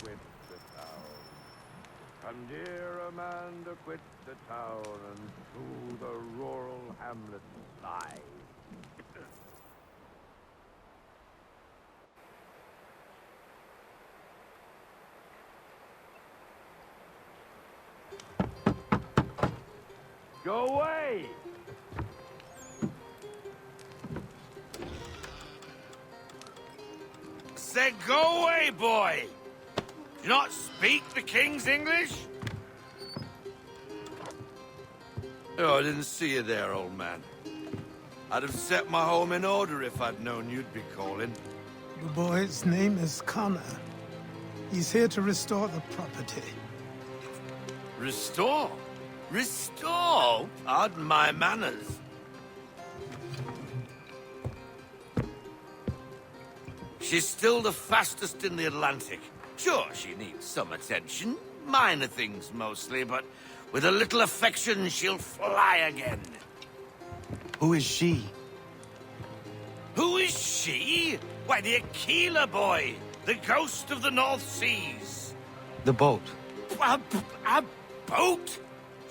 quit the town. Come, dear Amanda, quit the town and to the rural hamlet fly. Go away! Said go away, boy! Do you not speak the King's English? Oh, I didn't see you there, old man. I'd have set my home in order if I'd known you'd be calling. The boy's name is Connor. He's here to restore the property. Restore? Restore? Pardon my manners. She's still the fastest in the Atlantic. Sure, she needs some attention. Minor things mostly, but with a little affection, she'll fly again. Who is she? Who is she? Why, the Aquila boy, the ghost of the North Seas. The boat. A boat?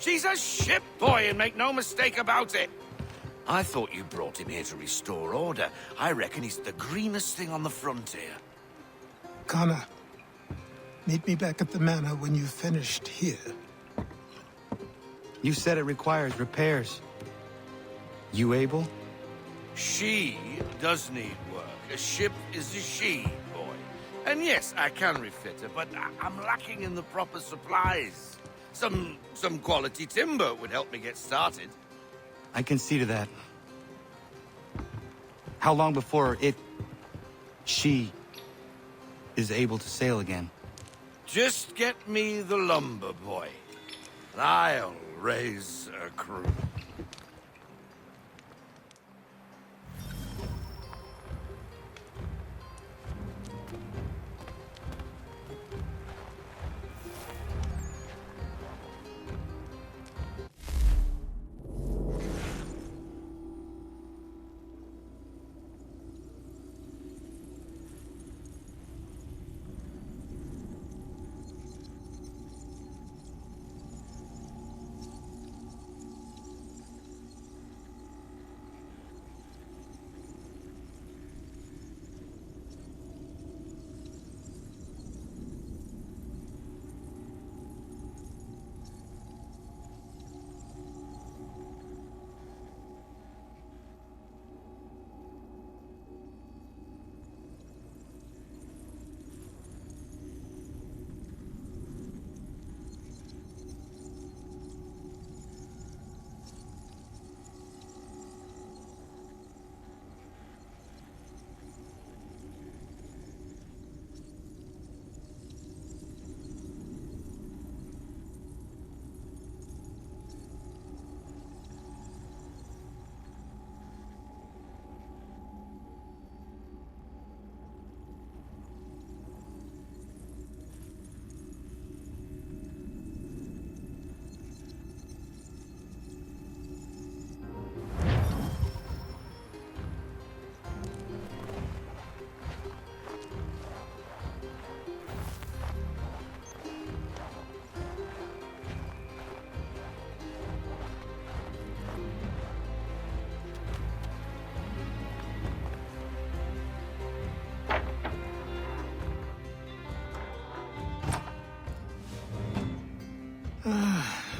She's a ship boy, and make no mistake about it. I thought you brought him here to restore order. I reckon he's the greenest thing on the frontier. Connor, meet me back at the manor when you've finished here. You said it requires repairs. You able? She does need work. A ship is a she, boy. And yes, I can refit her, but I'm lacking in the proper supplies. Some quality timber would help me get started. I can see to that. How long before she is able to sail again? Just get me the lumber, boy. And I'll raise a crew.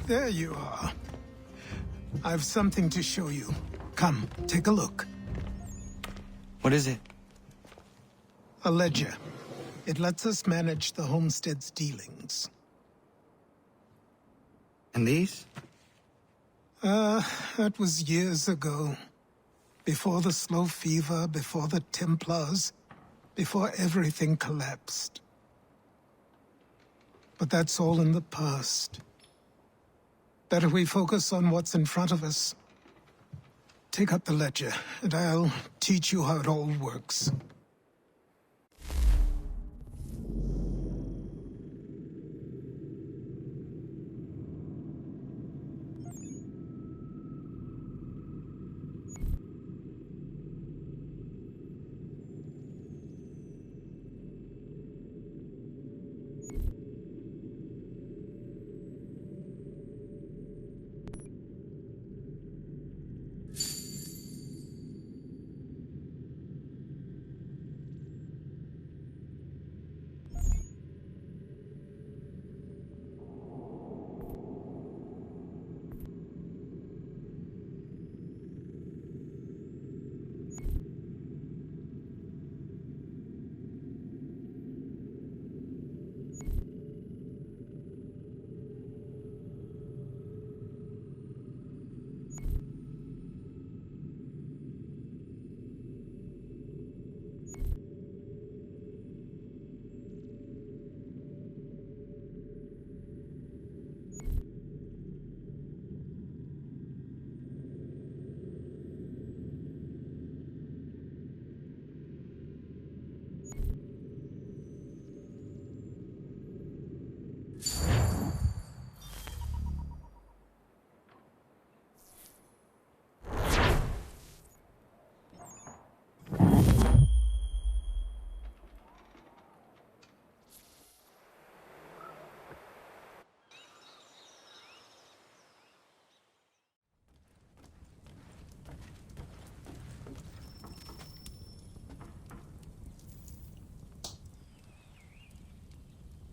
There you are. I've something to show you. Come, take a look. What is it? A ledger. It lets us manage the homestead's dealings. And these? That was years ago. Before the slow fever, before the Templars, before everything collapsed. But that's all in the past. Better we focus on what's in front of us. Take up the ledger, and I'll teach you how it all works.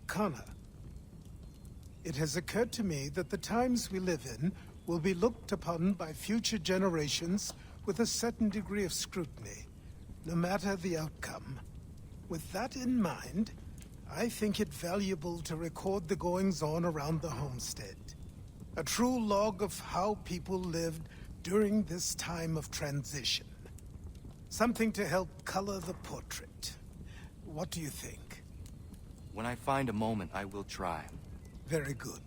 Connor. It has occurred to me that the times we live in will be looked upon by future generations with a certain degree of scrutiny, no matter the outcome. With that in mind, I think it valuable to record the goings-on around the homestead. A true log of how people lived during this time of transition. Something to help color the portrait. What do you think? When I find a moment, I will try. Very good.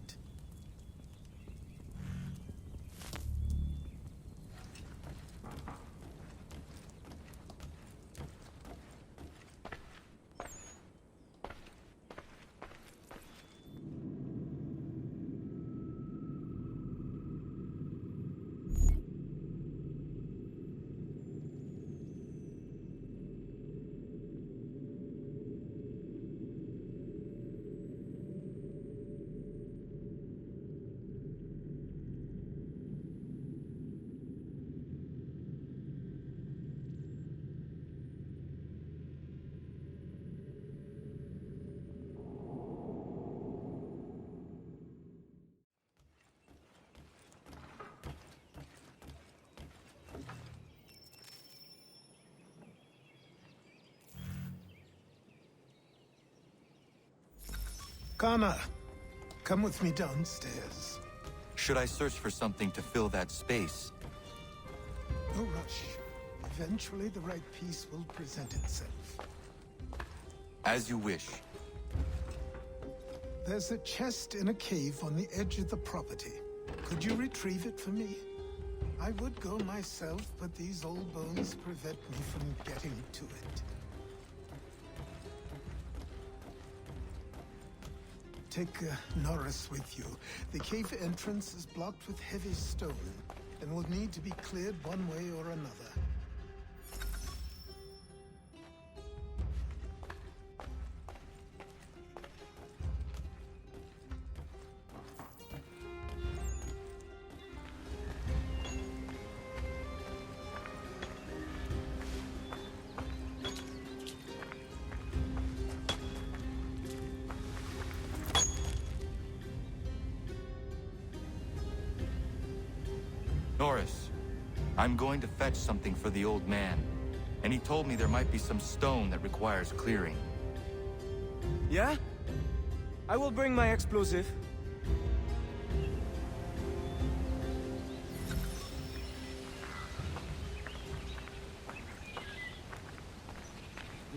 Connor, come with me downstairs. Should I search for something to fill that space? No rush. Eventually the right piece will present itself. As you wish. There's a chest in a cave on the edge of the property. Could you retrieve it for me? I would go myself, but these old bones prevent me from getting to it. Take Norris with you. The cave entrance is blocked with heavy stone, and will need to be cleared one way or another. Norris, I'm going to fetch something for the old man, and he told me there might be some stone that requires clearing. Yeah? I will bring my explosive.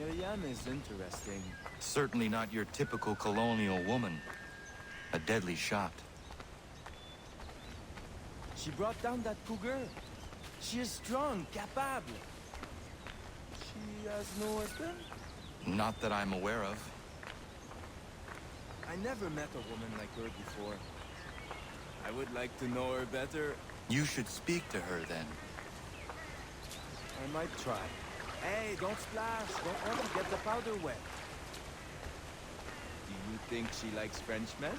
Myriam is interesting. Certainly not your typical colonial woman. A deadly shot. She brought down that cougar. She is strong, capable. She has no husband? Not that I'm aware of. I never met a woman like her before. I would like to know her better. You should speak to her then. I might try. Hey, don't splash. Don't want to get the powder wet. Do you think she likes Frenchmen?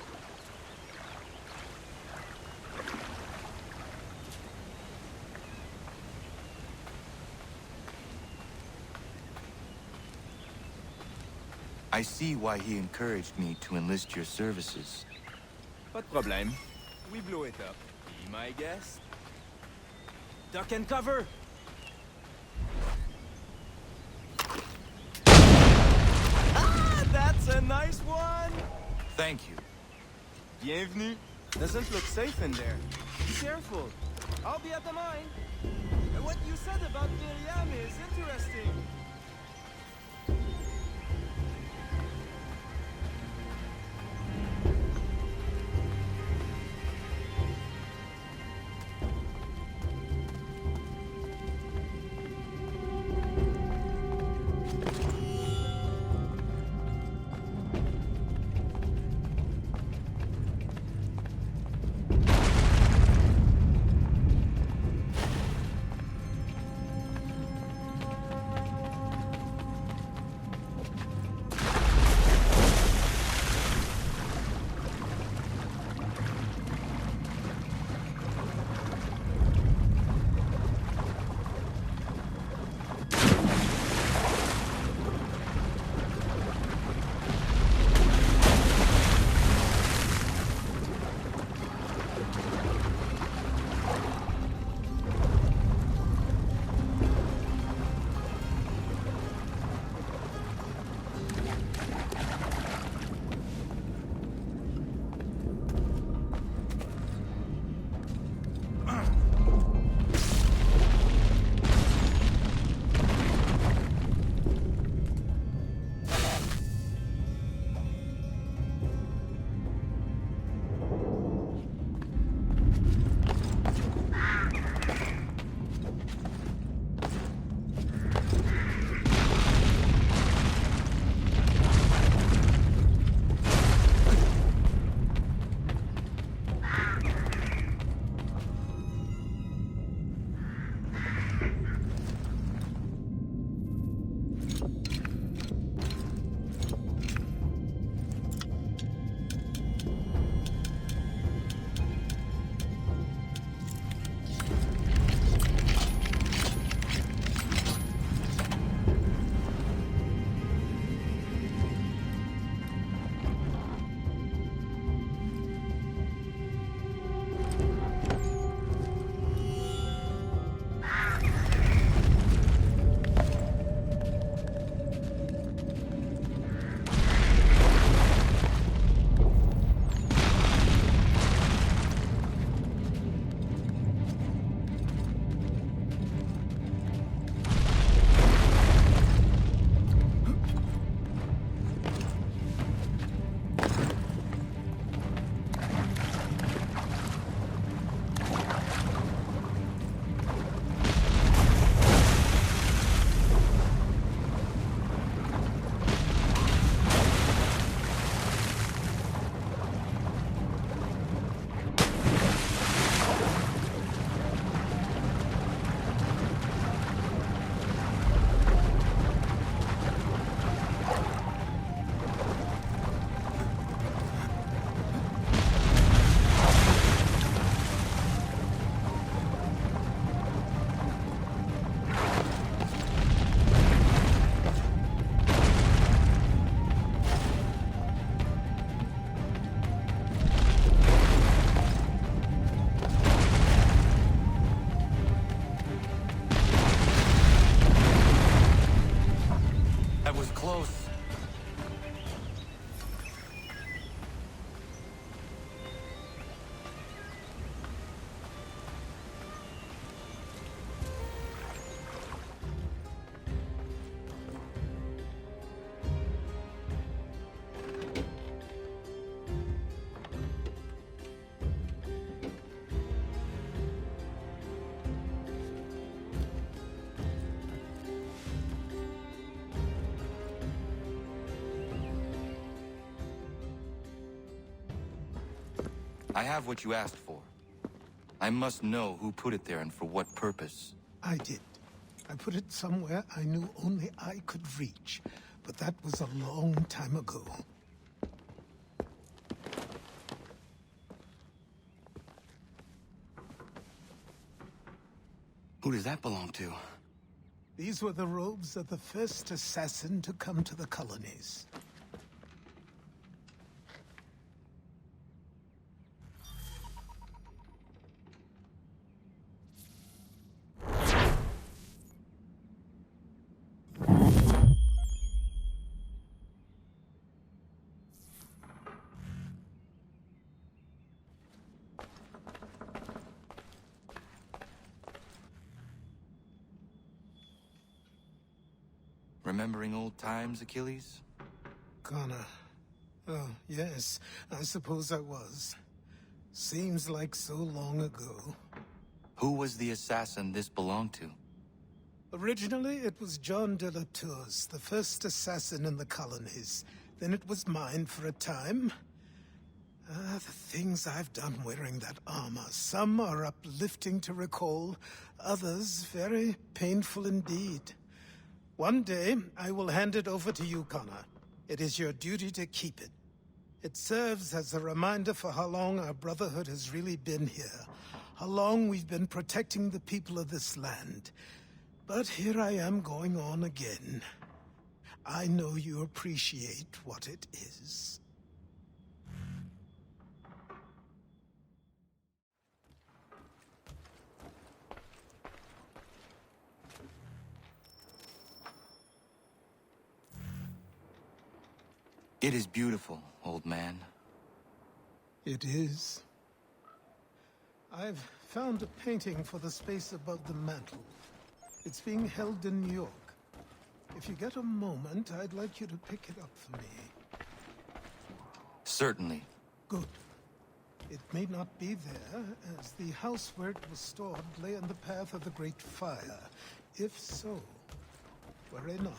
I see why he encouraged me to enlist your services. Pas de problème. We blow it up. Be my guest. Duck and cover! Ah, that's a nice one! Thank you. Bienvenue. Doesn't look safe in there. Be careful. I'll be at the mine. What you said about Myriam is interesting. That was close. I have what you asked for. I must know who put it there and for what purpose. I did. I put it somewhere I knew only I could reach, but that was a long time ago. Who does that belong to? These were the robes of the first assassin to come to the colonies. Remembering old times, Achilles? Connor. Oh, yes. I suppose I was. Seems like so long ago. Who was the assassin this belonged to? Originally, it was John de la Tour's, the first assassin in the colonies. Then it was mine for a time. The things I've done wearing that armor. Some are uplifting to recall, others very painful indeed. One day, I will hand it over to you, Connor. It is your duty to keep it. It serves as a reminder for how long our brotherhood has really been here. How long we've been protecting the people of this land. But here I am going on again. I know you appreciate what it is. It is beautiful, old man. It is. I've found a painting for the space above the mantle. It's being held in New York. If you get a moment, I'd like you to pick it up for me. Certainly. Good. It may not be there, as the house where it was stored lay in the path of the Great Fire. If so, worry not.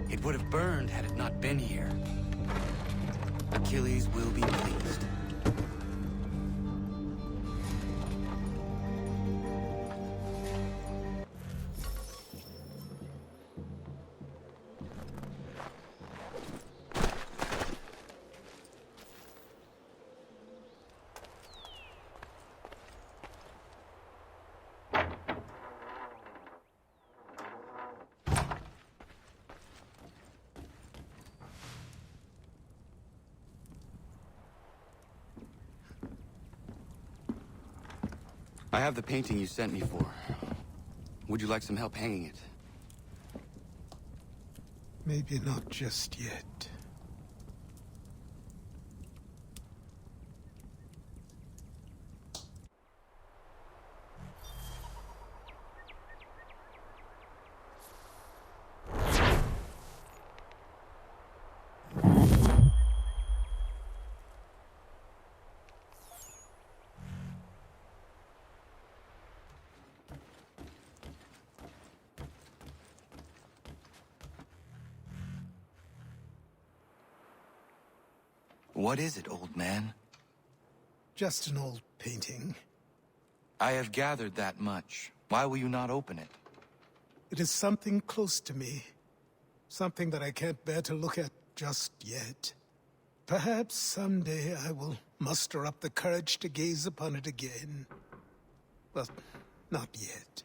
It would have burned had it not been here. Achilles will be pleased. I have the painting you sent me for. Would you like some help hanging it? Maybe not just yet. What is it, old man? Just an old painting. I have gathered that much. Why will you not open it? It is something close to me. Something that I can't bear to look at just yet. Perhaps someday I will muster up the courage to gaze upon it again. But not yet.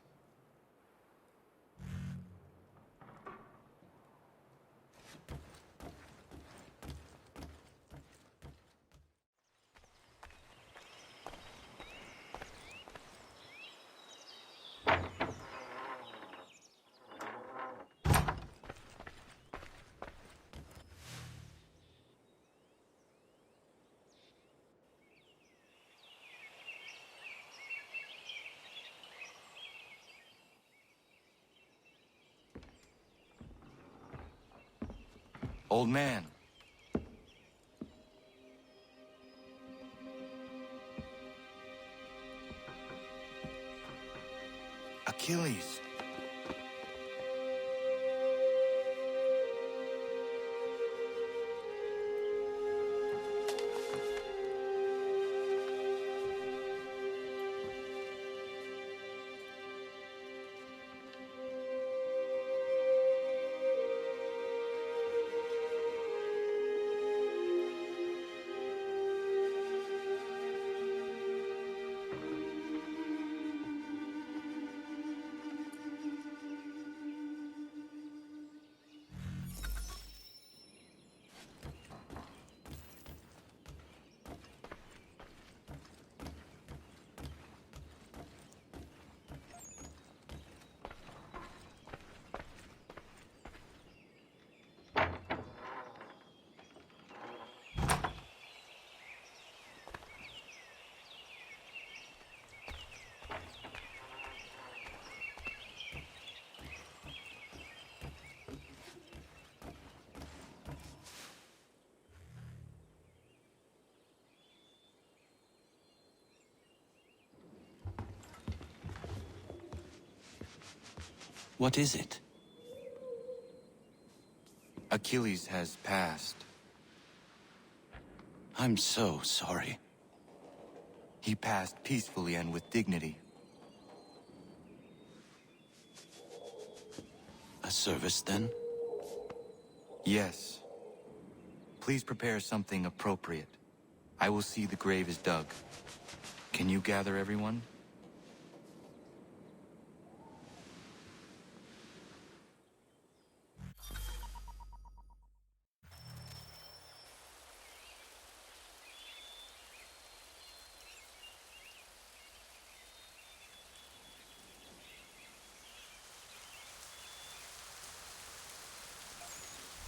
Old man. Achilles. What is it? Achilles has passed. I'm so sorry. He passed peacefully and with dignity. A service, then? Yes. Please prepare something appropriate. I will see the grave is dug. Can you gather everyone?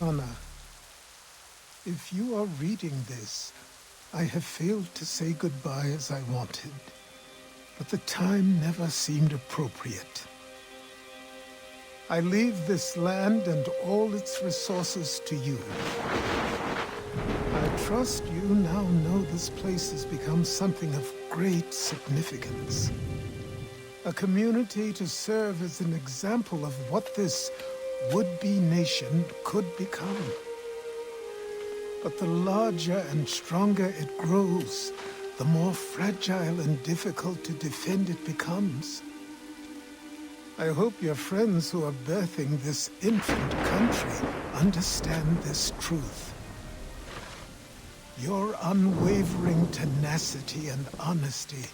Anna, if you are reading this, I have failed to say goodbye as I wanted, but the time never seemed appropriate. I leave this land and all its resources to you. I trust you now know this place has become something of great significance. A community to serve as an example of what this would-be nation could become. But the larger and stronger it grows, the more fragile and difficult to defend it becomes. I hope your friends who are birthing this infant country understand this truth. Your unwavering tenacity and honesty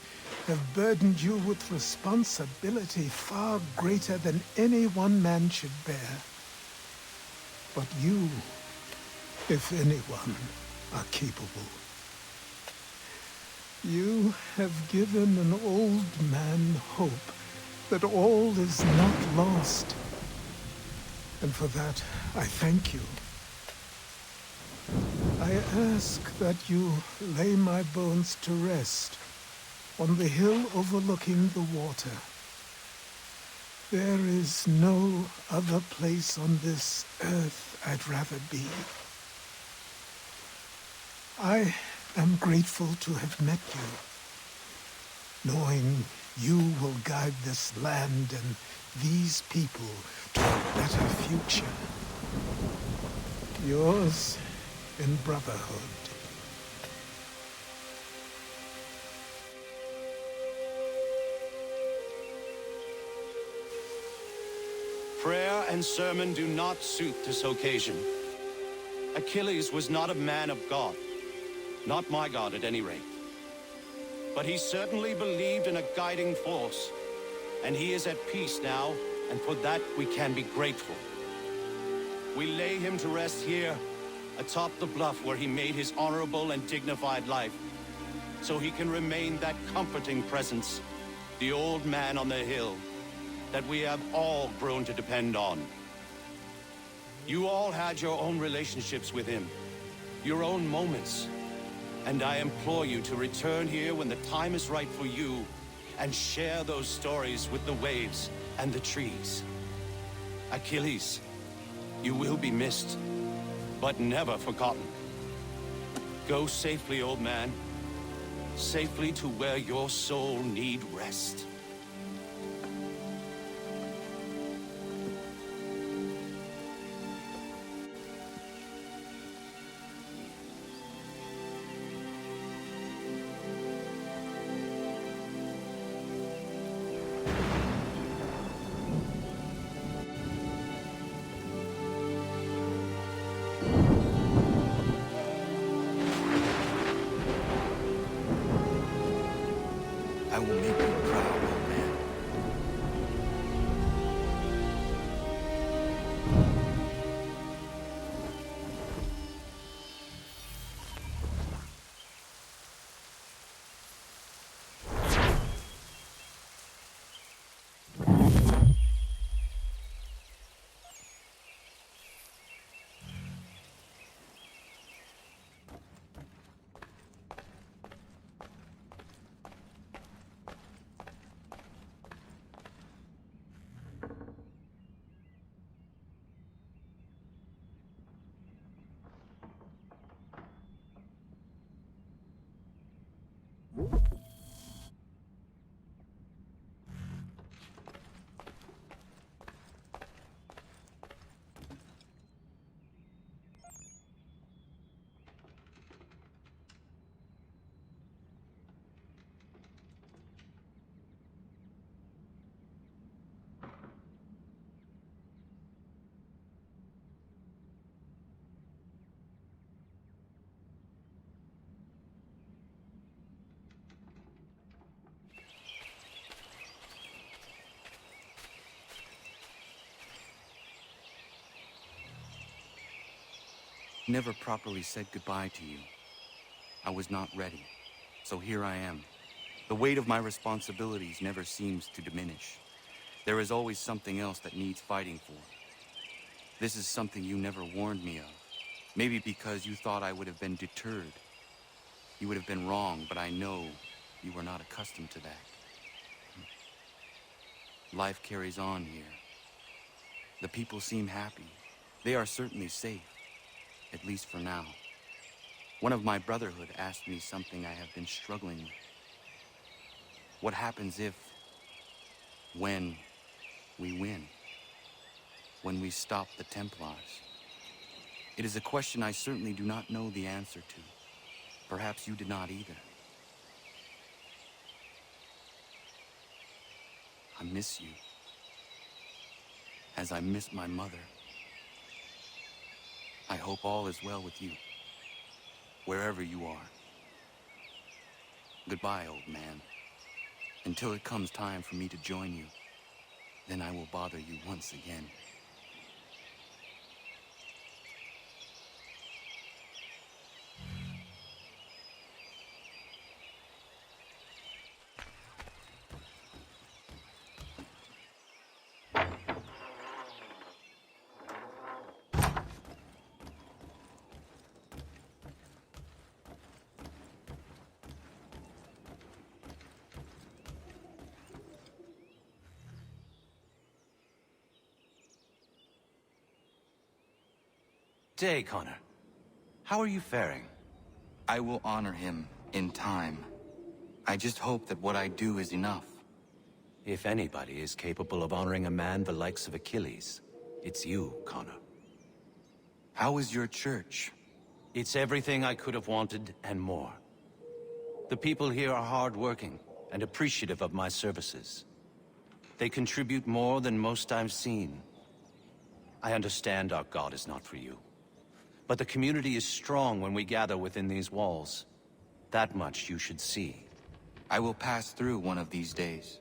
have burdened you with responsibility far greater than any one man should bear. But you, if anyone, are capable. You have given an old man hope that all is not lost. And for that, I thank you. I ask that you lay my bones to rest on the hill overlooking the water. There is no other place on this earth I'd rather be. I am grateful to have met you, knowing you will guide this land and these people to a better future. Yours in brotherhood, man's sermon do not suit this occasion. Achilles was not a man of God. Not my God, at any rate. But he certainly believed in a guiding force. And he is at peace now, and for that we can be grateful. We lay him to rest here, atop the bluff where he made his honorable and dignified life, so he can remain that comforting presence, the old man on the hill, that we have all grown to depend on. You all had your own relationships with him, your own moments, and I implore you to return here when the time is right for you, and share those stories with the waves and the trees. Achilles, you will be missed, but never forgotten. Go safely, old man. Safely to where your soul need rest. I will make you proud, old man. Never properly said goodbye to you. I was not ready, so here I am. The weight of my responsibilities never seems to diminish. There is always something else that needs fighting for. This is something you never warned me of. Maybe because you thought I would have been deterred. You would have been wrong, but I know you were not accustomed to that. Life carries on here. The people seem happy. They are certainly safe. At least for now. One of my brotherhood asked me something I have been struggling with. What happens if, when we win? When we stop the Templars? It is a question I certainly do not know the answer to. Perhaps you did not either. I miss you. As I miss my mother. I hope all is well with you, wherever you are. Goodbye, old man. Until it comes time for me to join you, then I will bother you once again. Day, Connor. How are you faring? I will honor him in time. I just hope that what I do is enough. If anybody is capable of honoring a man the likes of Achilles, it's you, Connor. How is your church? It's everything I could have wanted and more. The people here are hard-working and appreciative of my services. They contribute more than most I've seen. I understand our God is not for you. But the community is strong when we gather within these walls. That much you should see. I will pass through one of these days.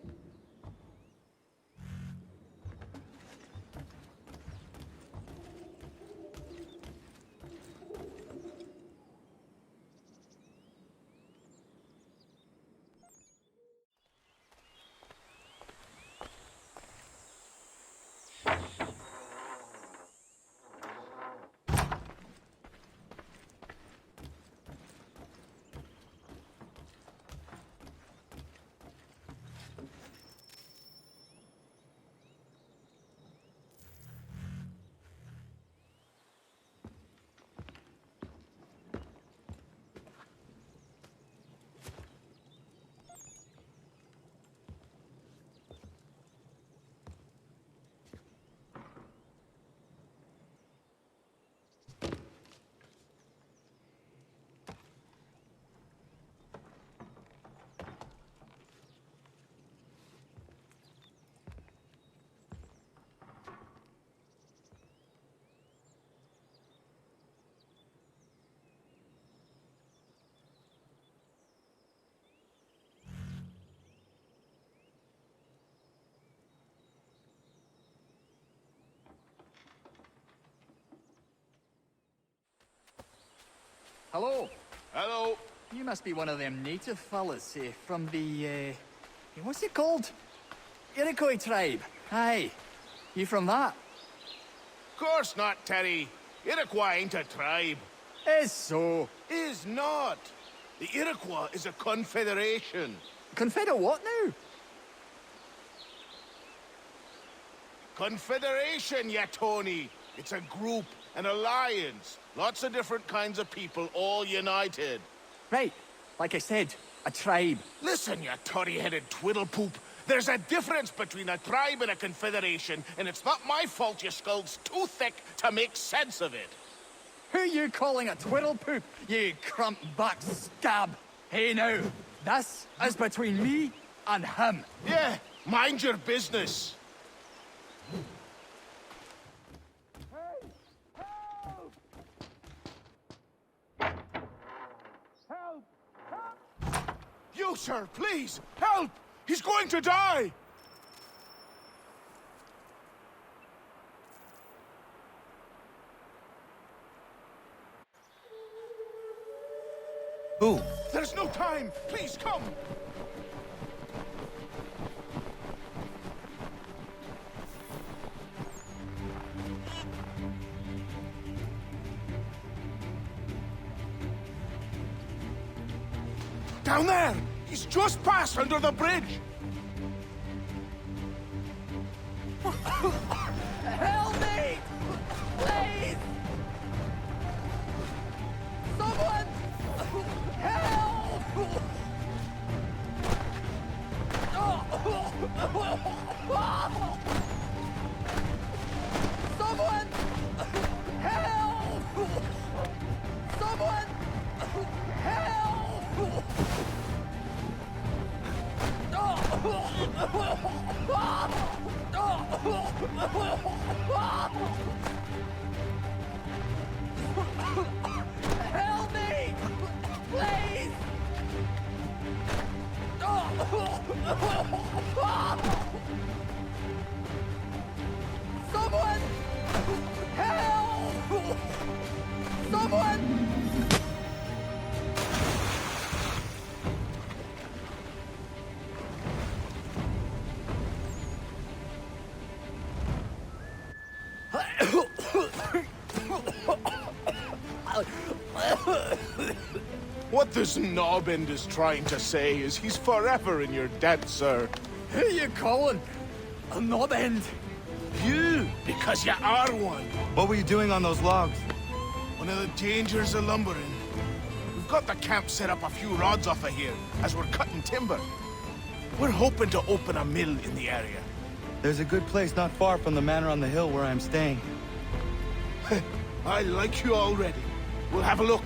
Hello. Hello. You must be one of them native fellas from the, what's it called? Iroquois tribe. Aye. You from that? Course not, Terry. Iroquois ain't a tribe. Is so. Is not. The Iroquois is a confederation. Confederate what now? Confederation, ya Tony. It's a group, an alliance. Lots of different kinds of people, all united. Right. Like I said, a tribe. Listen, you toddy-headed twiddlepoop. There's a difference between a tribe and a confederation, and it's not my fault your skull's too thick to make sense of it. Who you calling a twiddlepoop, you crump-back scab? Hey now, this is between me and him. Yeah, mind your business. You, sir, please, help! He's going to die! Who? There's no time! Please, come! Down there! He's just passed under the bridge! Help me! Please! Someone! Help! Someone! Help! Someone! Help! Help me! Please! Someone! Help! Someone! What this knob-end is trying to say is he's forever in your debt, sir. Who you calling? A knob-end? You, because you are one. What were you doing on those logs? One of the dangers of lumbering. We've got the camp set up a few rods off of here, as we're cutting timber. We're hoping to open a mill in the area. There's a good place not far from the manor on the hill where I'm staying. I like you already. We'll have a look.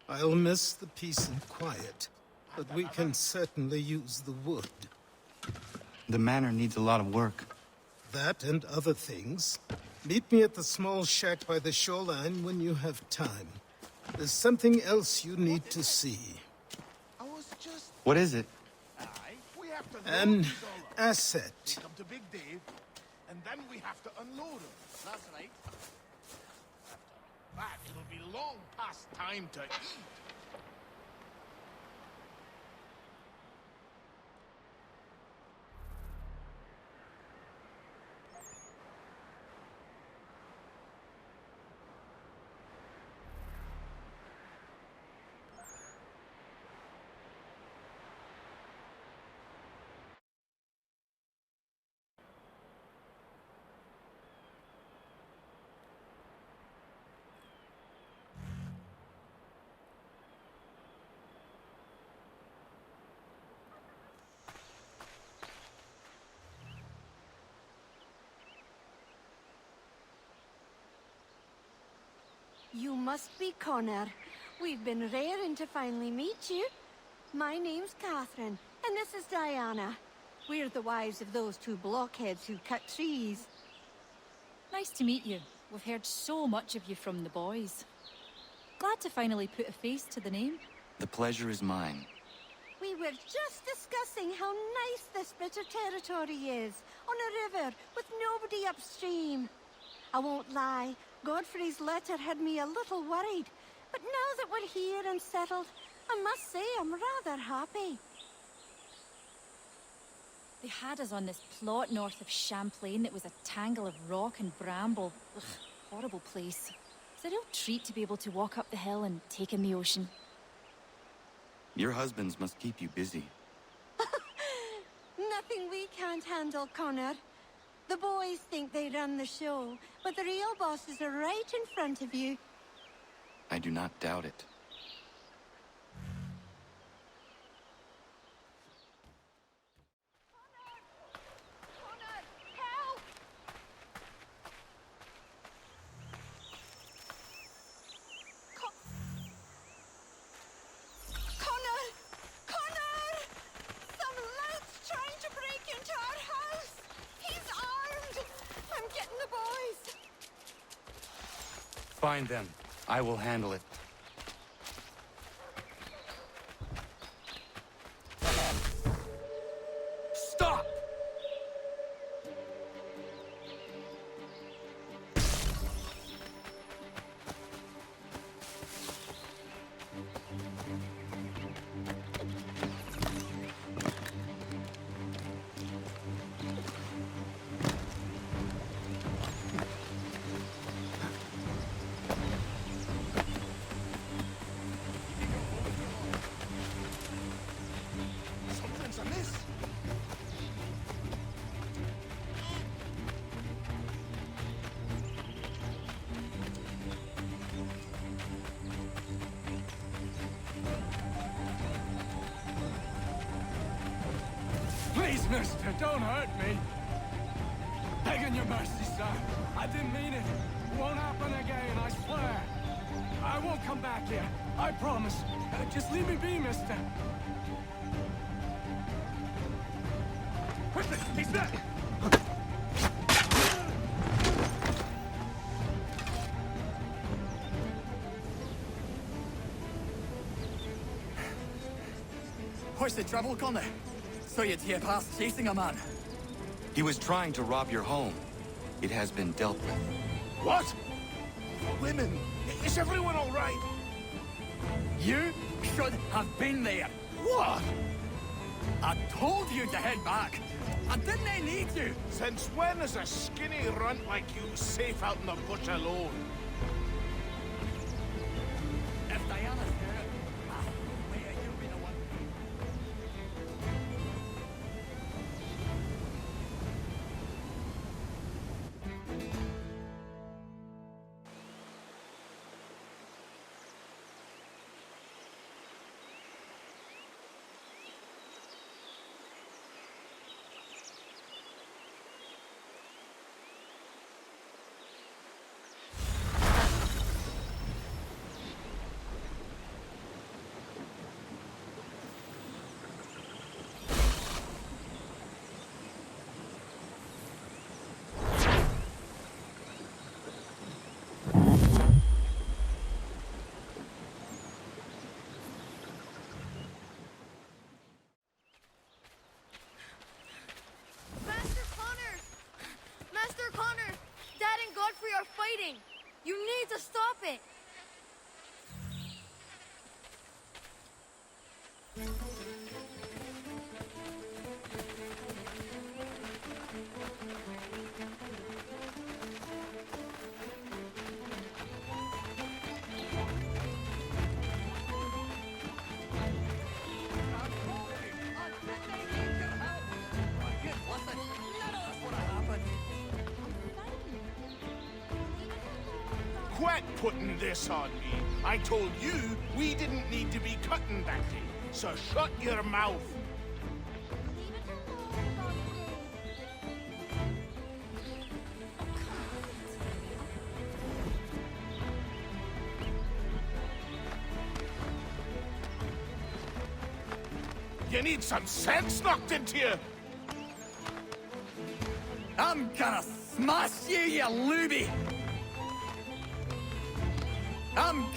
I'll miss the peace and quiet, but we can certainly use the wood. The manor needs a lot of work. That and other things. Meet me at the small shack by the shoreline when you have time. There's something else you need to see. I was just... What is it? We have to An load these all up. asset. They come to Big Dave, and then we have to unload them. That's right. After that, it'll be long past time to eat. You must be Connor. We've been raring to finally meet you. My name's Catherine, and this is Diana. We're the wives of those two blockheads who cut trees. Nice to meet you. We've heard so much of you from the boys. Glad to finally put a face to the name. The pleasure is mine. We were just discussing how nice this bit of territory is, on a river with nobody upstream. I won't lie, Godfrey's letter had me a little worried, but now that we're here and settled, I must say I'm rather happy. They had us on this plot north of Champlain that was a tangle of rock and bramble. Ugh, horrible place. It's a real treat to be able to walk up the hill and take in the ocean. Your husbands must keep you busy. Nothing we can't handle, Connor. The boys think they run the show, but the real bosses are right in front of you. I do not doubt it. Connor, help! Connor! Connor! Some lout's trying to break into our house! He's armed! I'm getting the boys! Find them. I will handle it. Stop! Something's amiss. Please, mister, don't hurt me. Begging your mercy, sir. I didn't mean it. Won't happen again, I swear. I won't come back here. I promise. Just leave me be, mister. He's there! What's the trouble, Connor? So you'd hear past chasing a man. He was trying to rob your home. It has been dealt with. What? Women, is everyone all right? You should have been there. What? I told you to head back. I didn't need you. Since when is a skinny runt like you safe out in the bush alone? If Diana's there, wait, you'll be the one. are fighting! You need to stop it! Quit putting this on me. I told you we didn't need to be cutting that day, so shut your mouth. You need some sense knocked into you. I'm gonna smash you, you looby! I'm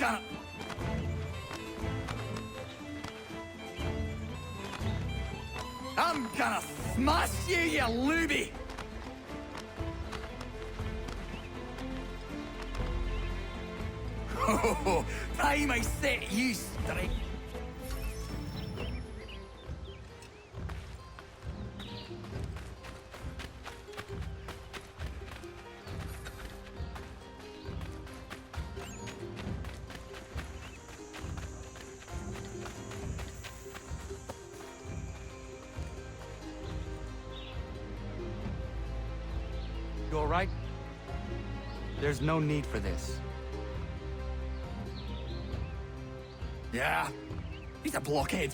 gonna smash you, you looby! Oh, time I set you straight. You all right? There's no need for this. Yeah, he's a blockhead.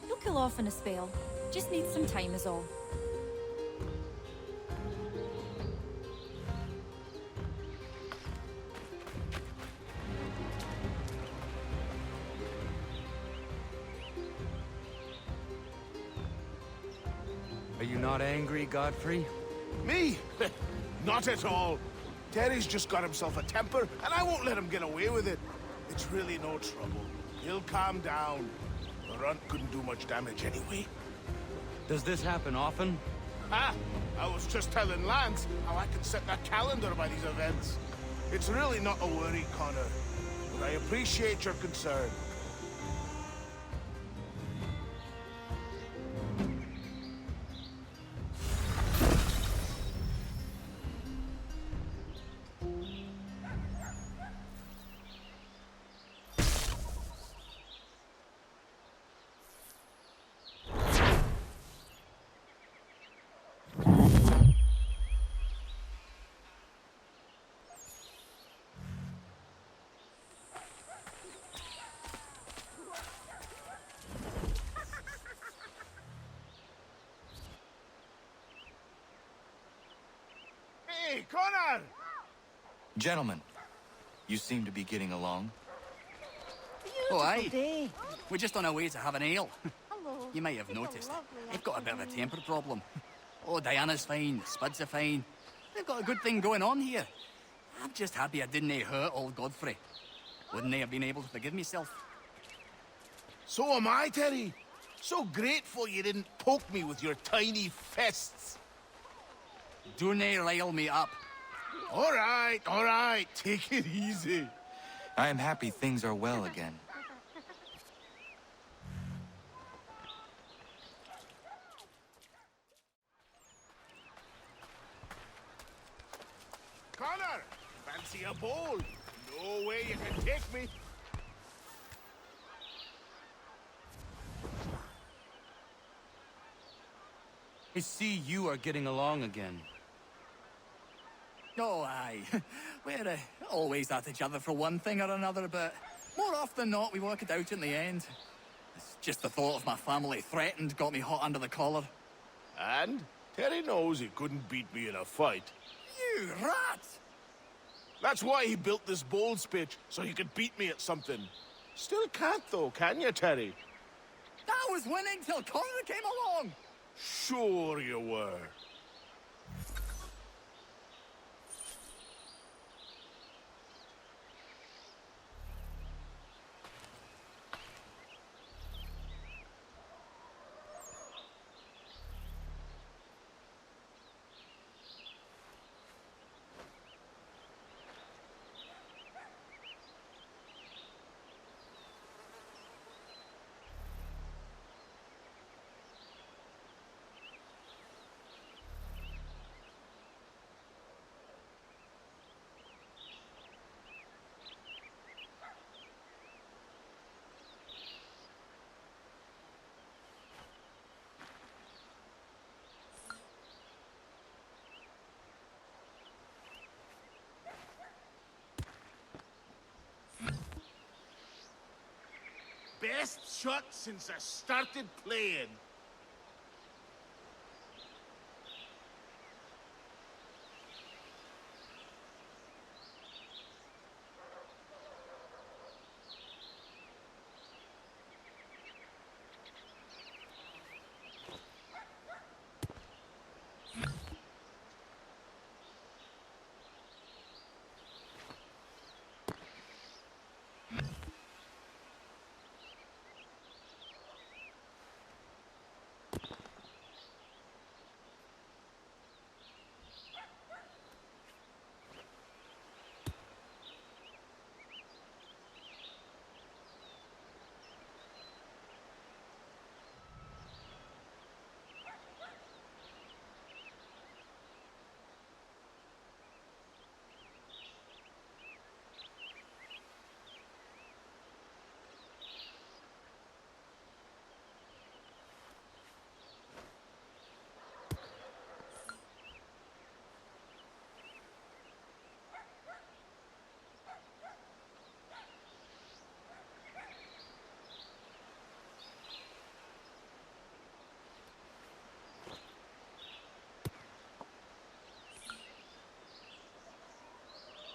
He'll cool off in a spell. Just needs some time is all. Are you not angry, Godfrey? Me? Not at all. Terry's just got himself a temper, and I won't let him get away with it. It's really no trouble. He'll calm down. The runt couldn't do much damage anyway. Does this happen often? Ah, I was just telling Lance how I can set that calendar by these events. It's really not a worry, Connor. But I appreciate your concern. Hey, Connor! Gentlemen, you seem to be getting along. Oh, aye. Day. We're just on our way to have an ale. Hello. You might have It's a noticed. lovely They've got a bit of a afternoon. temper problem. Oh, Diana's fine, Spuds are fine. They've got a good thing going on here. I'm just happy I didn't hurt old Godfrey. Wouldn't they have been able to forgive myself? So am I, Terry. So grateful you didn't poke me with your tiny fists. Don't they rile me up? All right. Take it easy. I am happy things are well again. Connor, fancy a bowl? No way you can take me. I see you are getting along again. Oh, aye. We're always at each other for one thing or another, but more often than not, we work it out in the end. It's just the thought of my family threatened got me hot under the collar. And Terry knows he couldn't beat me in a fight. You rat! That's why he built this bowls pitch, so he could beat me at something. Still can't though, can you, Terry? I was winning till Corinne came along! Sure you were. best shot since I started playing.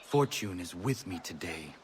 Fortune is with me today.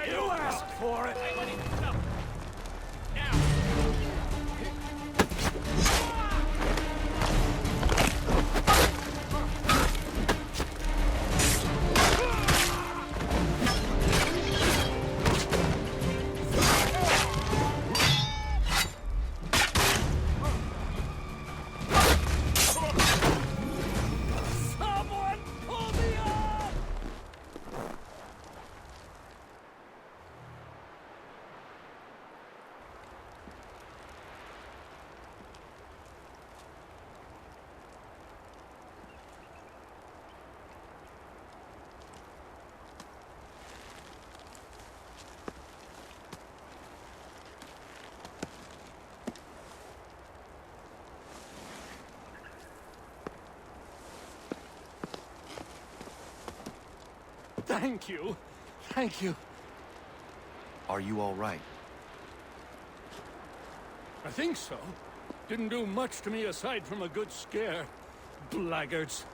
You asked for it! Someone pull me up! Thank you. Thank you. Are you all right? I think so. Didn't do much to me aside from a good scare. Blackguards.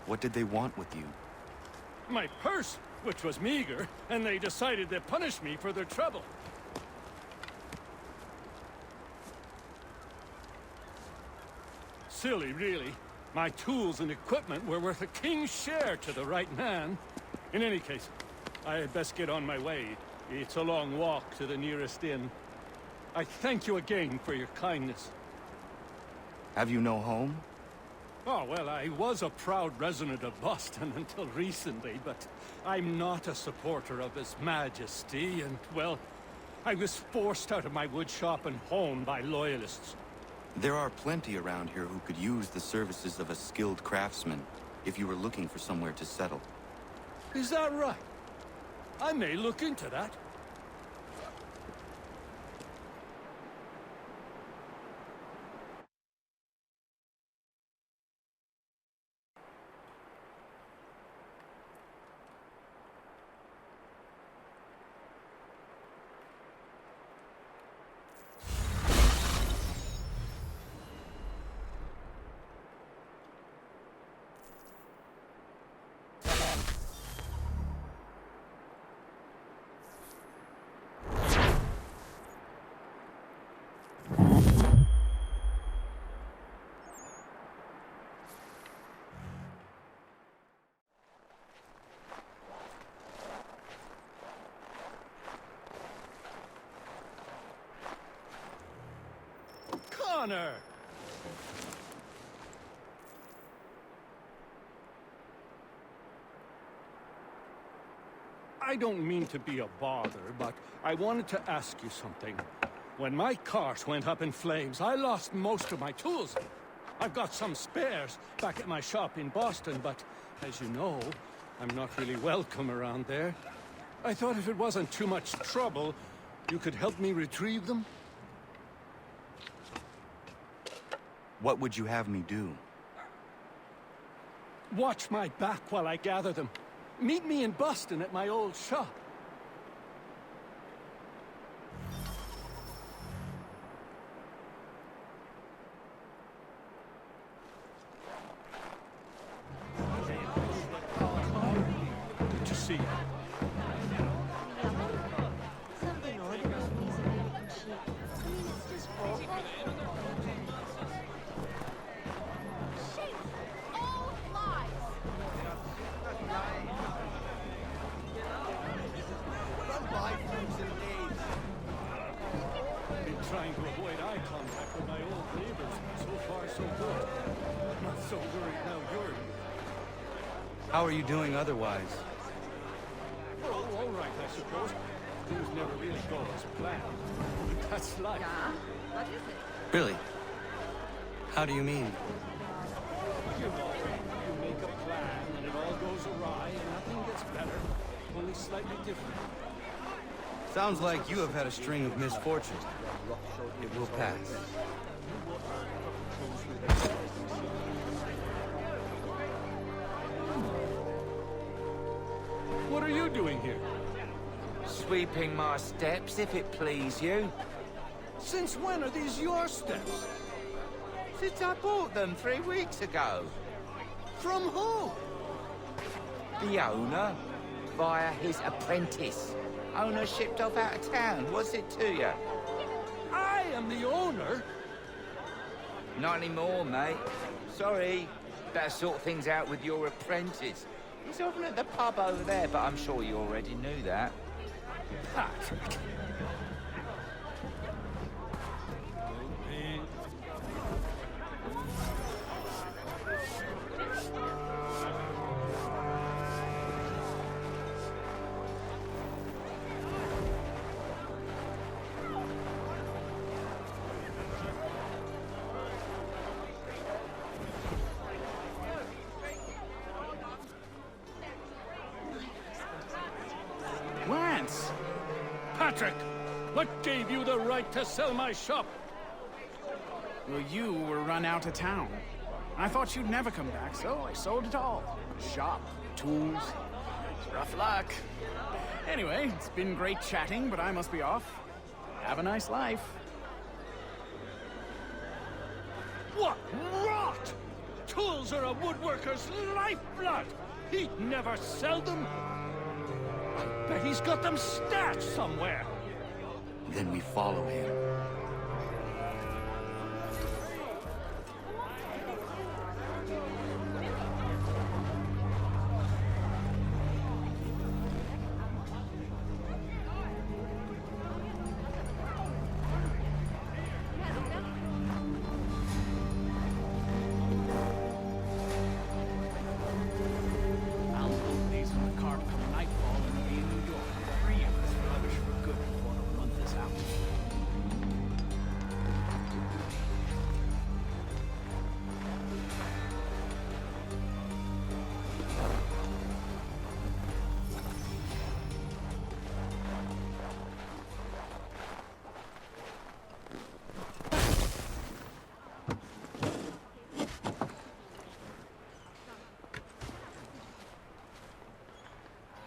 What did they want with you? My purse, which was meager, and they decided to punish me for their trouble. Silly, really. My tools and equipment were worth a king's share to the right man. In any case, I had best get on my way. It's a long walk to the nearest inn. I thank you again for your kindness. Have you no home? Oh, well, I was a proud resident of Boston until recently, but I'm not a supporter of His Majesty, and, well, I was forced out of my woodshop and home by loyalists. There are plenty around here who could use the services of a skilled craftsman if you were looking for somewhere to settle. Is that right? I may look into that. honor! I don't mean to be a bother, but I wanted to ask you something. When my cart went up in flames, I lost most of my tools. I've got some spares back at my shop in Boston, but as you know, I'm not really welcome around there. I thought if it wasn't too much trouble, you could help me retrieve them? What would you have me do? Watch my back while I gather them. Meet me in Boston at my old shop. Good to see you. Something odd about these American sheep. I mean, it's just awful. Sheep! All lies! Been trying to avoid eye contact with my old neighbors. So far, so good. Not so worried now you're here. How are you doing otherwise? Oh, all right, I suppose. Things never really go as planned. But that's life. What is it? Really? How do you mean? You know, you make a plan and it all goes awry and nothing gets better, only slightly different. Sounds like you have had a string of misfortune. It will pass. What are you doing here? Sweeping my steps, if it please you. Since when are these your steps? Since I bought them 3 weeks ago. From who? The owner, via his apprentice. Owner shipped off out of town. What's it to you? I am the owner? Not anymore, mate. Sorry. Better sort things out with your apprentice. He's often at the pub over there, but I'm sure you already knew that. Patrick. Lance! Patrick! What gave you the right to sell my shop? Well, you were run out of town. I thought you'd never come back, so I sold it all. Shop, tools. It's rough luck. Anyway, it's been great chatting, but I must be off. Have a nice life. What rot! Tools are a woodworker's lifeblood! He'd never sell them! I bet he's got them stashed somewhere! Then we follow him. I'll load these on the cart come nightfall and be in New York. Free of this rubbish for good before a month is out.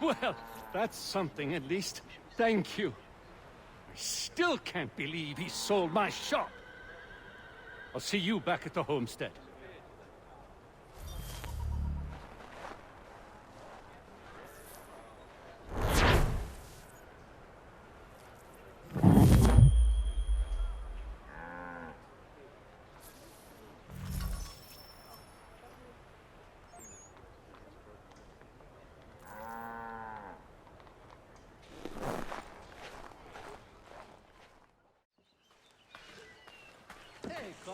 Well, that's something at least. Thank you. I still can't believe he sold my shop. I'll see you back at the homestead.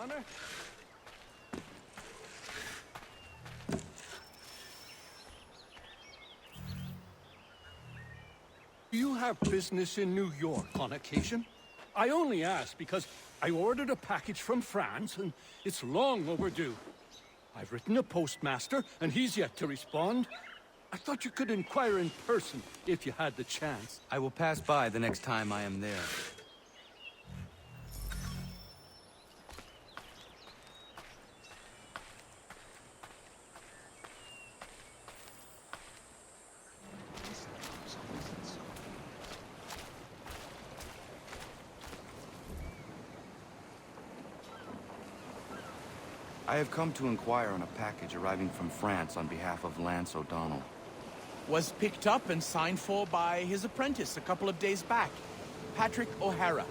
Connor. You have business in New York on occasion? I only ask because I ordered a package from France, and it's long overdue. I've written a postmaster, and he's yet to respond. I thought you could inquire in person if you had the chance. I will pass by the next time I am there. I have come to inquire on a package arriving from France on behalf of Lance O'Donnell. Was picked up and signed for by his apprentice a couple of days back, Patrick O'Hara.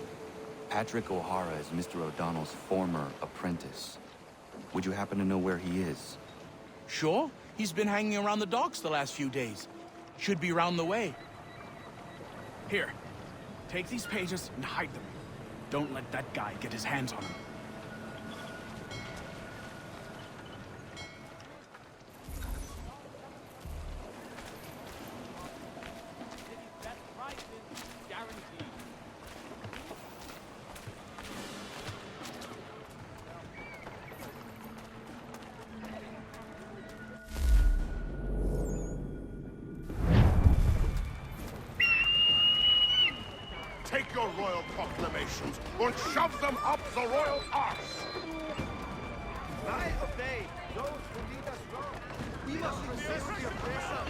Patrick O'Hara is Mr. O'Donnell's former apprentice. Would you happen to know where he is? Sure, he's been hanging around the docks the last few days. Should be round the way. Here, take these pages and hide them. Don't let that guy get his hands on them. Take your royal proclamations and shove them up the royal arse! I obey those who lead us wrong. We must resist the oppressors.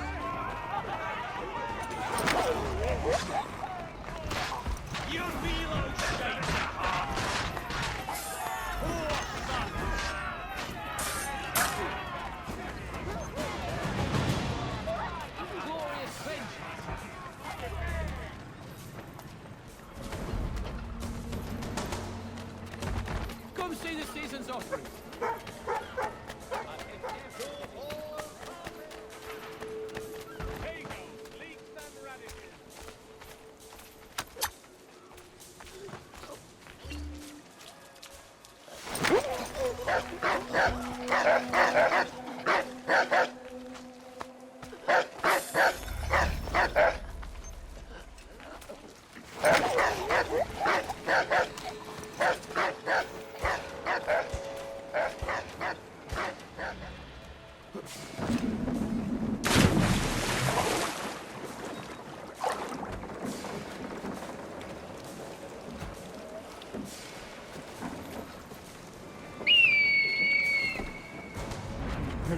You reload straight to heart. Poor son. Glorious vengeance. Come see the season's offering.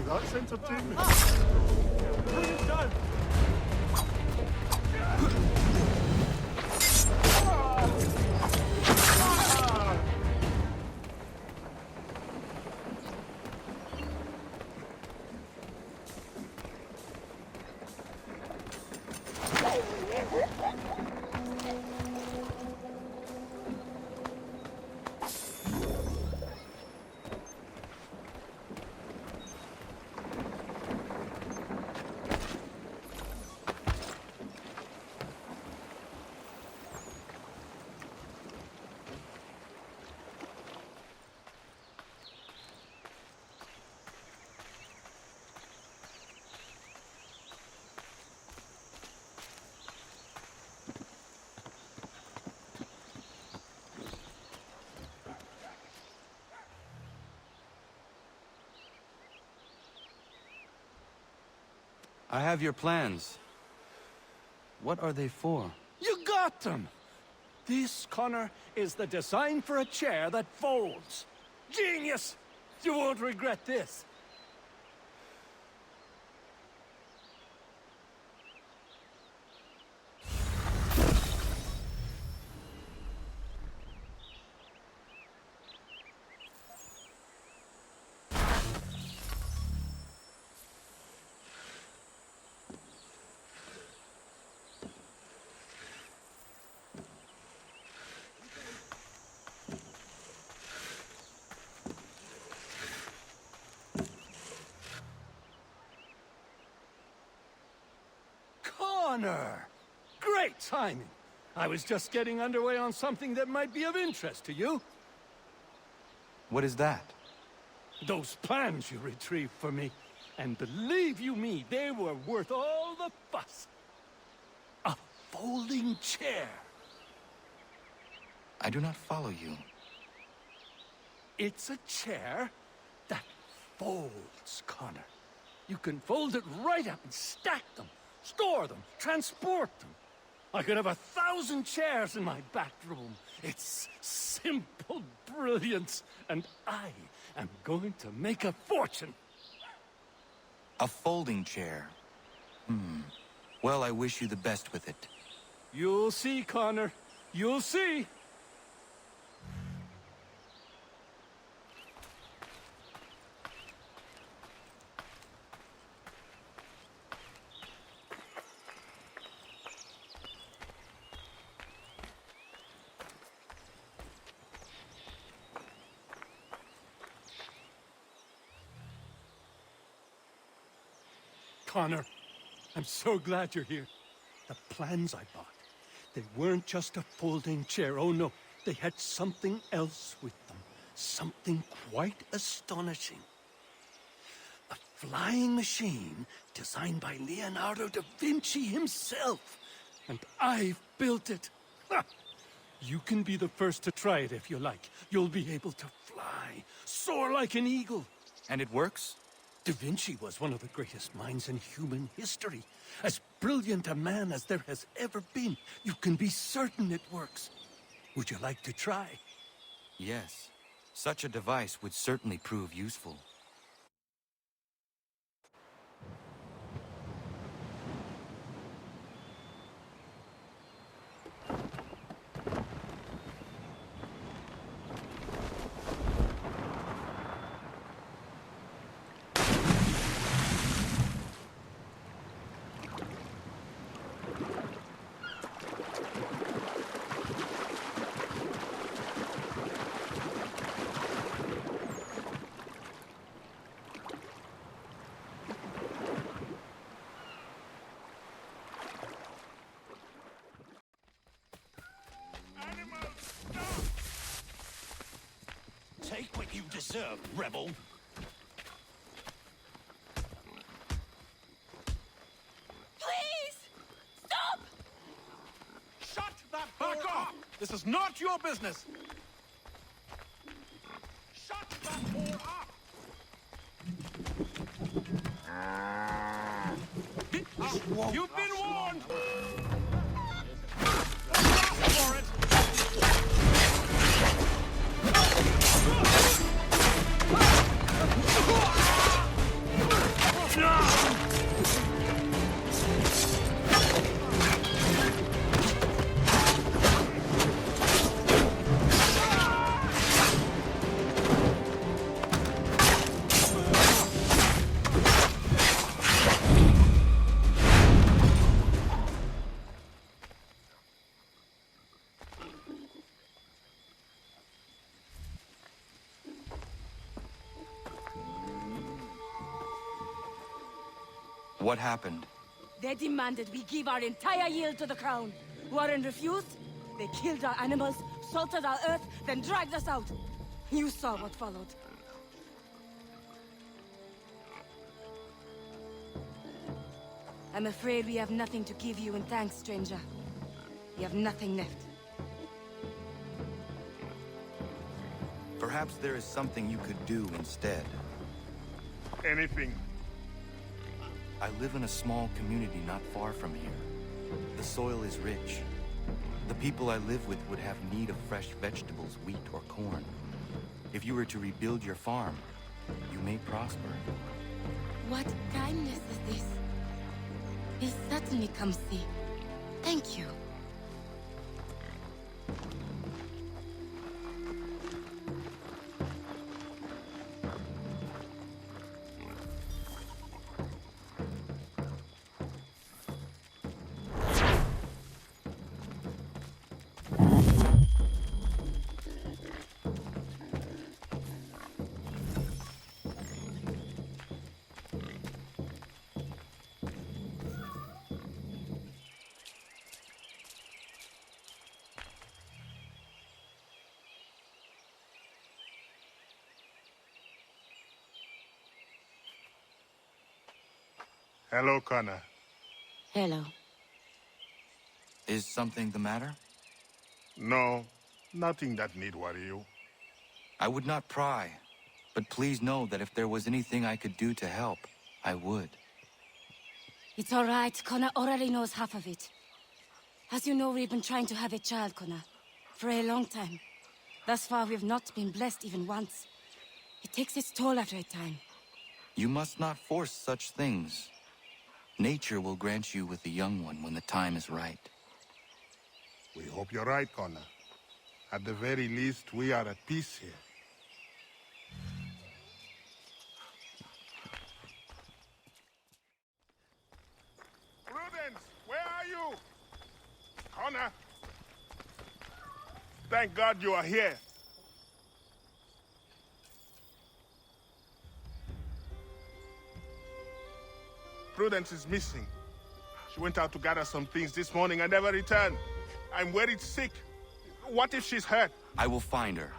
That's entertainment. Bring it down. I have your plans. What are they for? You got them! This, Connor, is the design for a chair that folds. Genius! You won't regret this. Connor! Great timing! I was just getting underway on something that might be of interest to you. What is that? Those plans you retrieved for me. And believe you me, they were worth all the fuss. A folding chair. I do not follow you. It's a chair that folds, Connor. You can fold it right up and stack them, store them, transport them. I could have 1,000 chairs in my back room. It's simple brilliance, and I am going to make a fortune. A folding chair. Well, I wish you the best with it. You'll see, Connor. You'll see. Connor, I'm so glad you're here. The plans I bought, they weren't just a folding chair. Oh no, they had something else with them. Something quite astonishing. A flying machine designed by Leonardo da Vinci himself. And I've built it. Ha! You can be the first to try it if you like. You'll be able to fly, soar like an eagle. And it works? Da Vinci was one of the greatest minds in human history. As brilliant a man as there has ever been. You can be certain it works. Would you like to try? Yes. Such a device would certainly prove useful. Take what you deserve, rebel. Please! Stop! Shut that door off! This is not your business! Shut that door off! You've been warned! For it! What happened? They demanded we give our entire yield to the crown. Warren refused. They killed our animals, salted our earth, then dragged us out. You saw what followed. I'm afraid we have nothing to give you in thanks, stranger. We have nothing left. Perhaps there is something you could do instead. Anything. I live in a small community not far from here. The soil is rich. The people I live with would have need of fresh vegetables, wheat or corn. If you were to rebuild your farm, you may prosper. What kindness is this? We certainly come see. Thank you. Hello, Connor. Hello. Is something the matter? No, nothing that need worry you. I would not pry, but please know that if there was anything I could do to help, I would. It's all right. Connor already knows half of it. As you know, we've been trying to have a child, Connor, for a long time. Thus far, we've not been blessed even once. It takes its toll after a time. You must not force such things. Nature will grant you with a young one when the time is right. We hope you're right, Connor. At the very least, we are at peace here. Prudence, where are you? Connor! Thank God you are here. Prudence is missing. She went out to gather some things this morning and never returned. I'm worried sick. What if she's hurt? I will find her.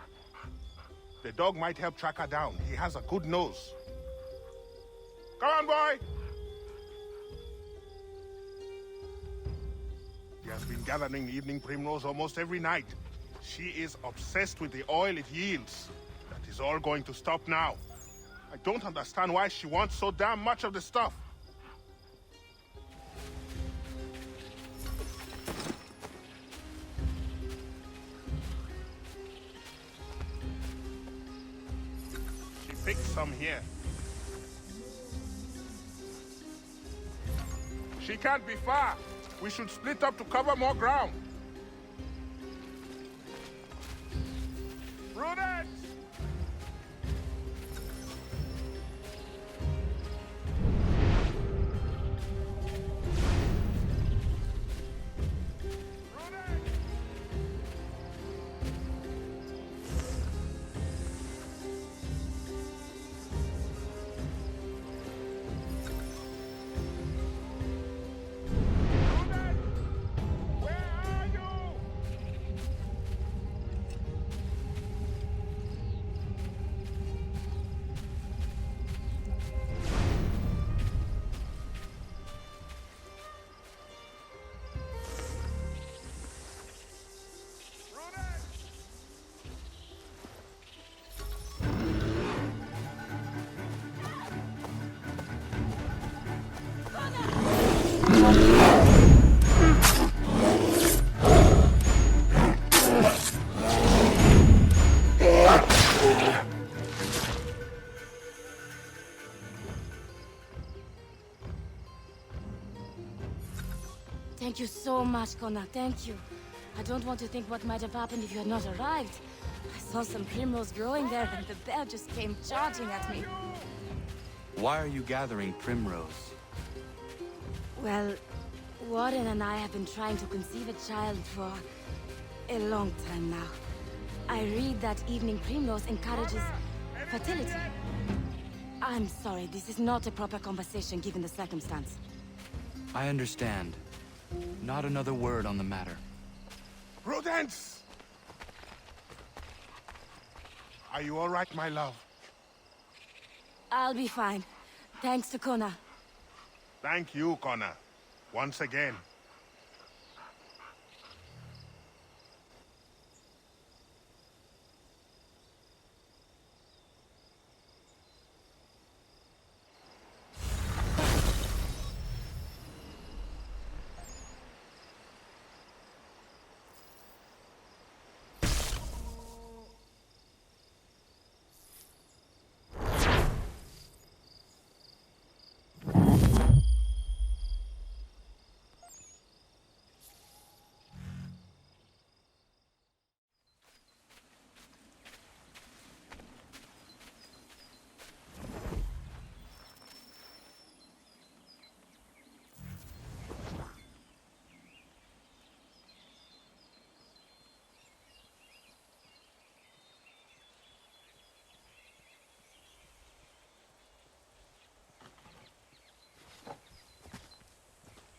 The dog might help track her down. He has a good nose. Come on, boy! He has been gathering evening primrose almost every night. She is obsessed with the oil it yields. That is all going to stop now. I don't understand why she wants so damn much of the stuff. Pick some here. She can't be far. We should split up to cover more ground. Prudence! Thank you so much, Connor. Thank you. I don't want to think what might have happened if you had not arrived. I saw some primrose growing there, and the bear just came charging at me. Why are you gathering primrose? Well, Warren and I have been trying to conceive a child for a long time now. I read that evening primrose encourages fertility. I'm sorry, this is not a proper conversation given the circumstance. I understand. Not another word on the matter. Prudence! Are you all right, my love? I'll be fine. Thanks to Connor. Thank you, Connor. Once again.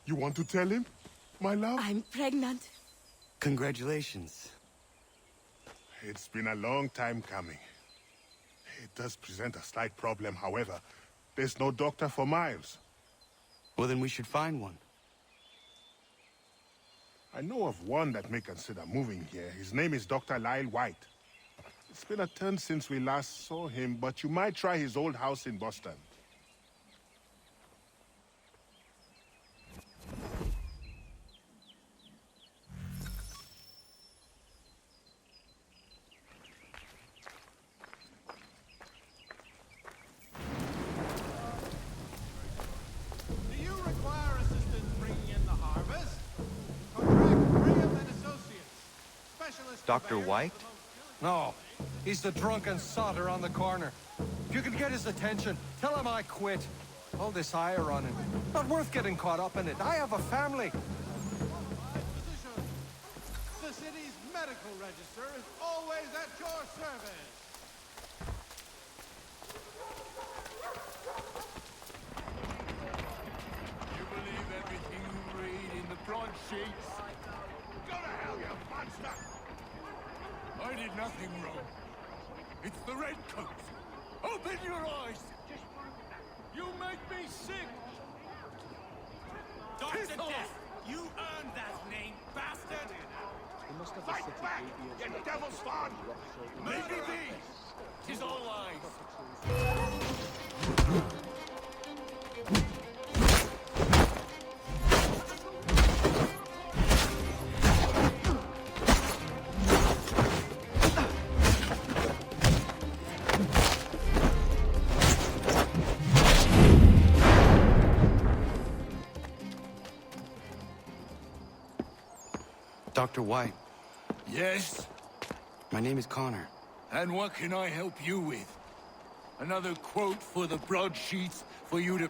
You want to tell him, my love? I'm pregnant. Congratulations. It's been a long time coming. It does present a slight problem, however. There's no doctor for Miles. Well, then we should find one. I know of one that may consider moving here. His name is Dr. Lyle White. It's been a turn since we last saw him, but you might try his old house in Boston. Do you require assistance bringing in the harvest? Contract Myriam and Associates. Specialist Dr. purveyors White? of the most No, he's the drunken sotter on the corner. If you could get his attention, tell him I quit. All this ire running. Not worth getting caught up in it. I have a family. physician. The city's medical register is always at your service. You believe everything you read in the broadsheets? Go to hell, you monster! I did nothing wrong. It's the redcoats. Open your eyes. You make me sick. Dr. Piss off. Death, you earned that name, bastard! Fight back, you devil spawn! Maybe be. 'Tis all lies. Dr. White, Yes? my name is Connor. And what can I help you with? Another quote for the broadsheets for you to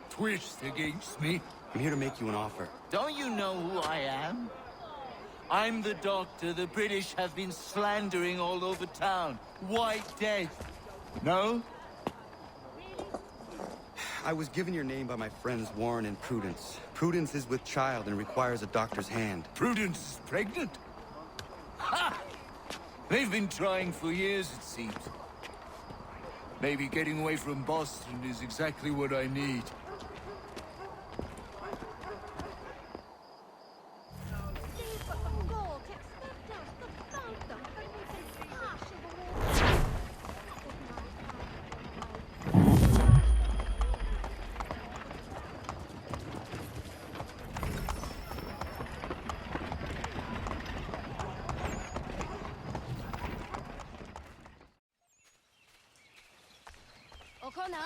twist against me? I'm here to make you an offer. Don't you know who I am? I'm the doctor the British have been slandering all over town. White Death. No? I was given your name by my friends Warren and Prudence. Prudence is with child and requires a doctor's hand. Prudence is pregnant? Ha! They've been trying for years, it seems. Maybe getting away from Boston is exactly what I need. O'Connor,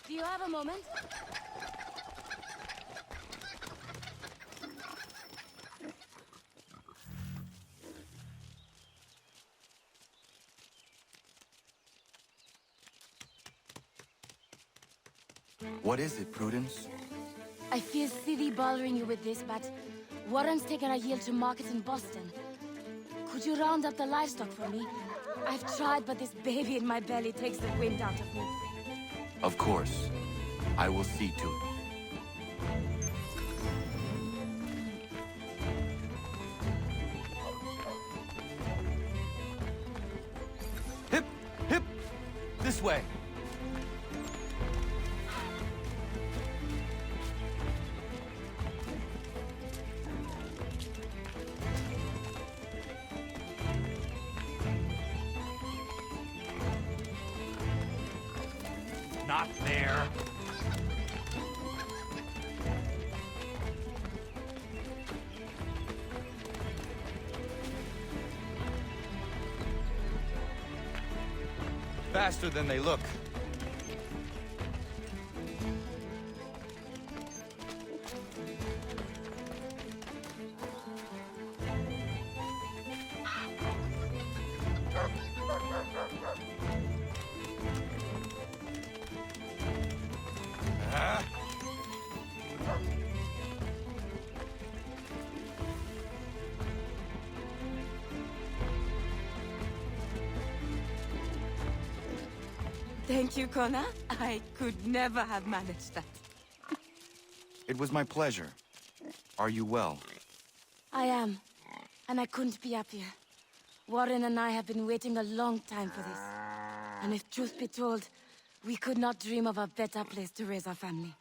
do you have a moment? What is it, Prudence? I feel silly bothering you with this, but Warren's taken a yield to market in Boston. Could you round up the livestock for me? I've tried, but this baby in my belly takes the wind out of me. Of course. I will see to it. Hip! Hip! This way. Not there. Faster than they look. Thank you, Connor. I could never have managed that. It was my pleasure. Are you well? I am. And I couldn't be happier. Warren and I have been waiting a long time for this. And if truth be told, we could not dream of a better place to raise our family.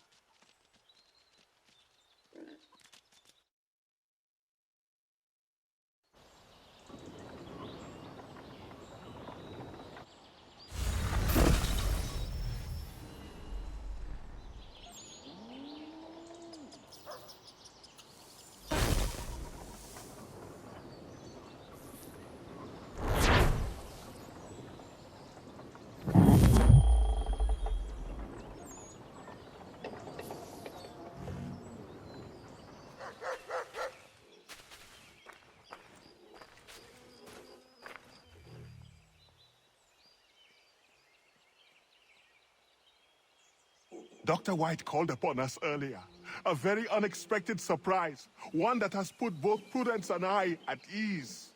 Dr. White called upon us earlier. A very unexpected surprise. One that has put both Prudence and I at ease.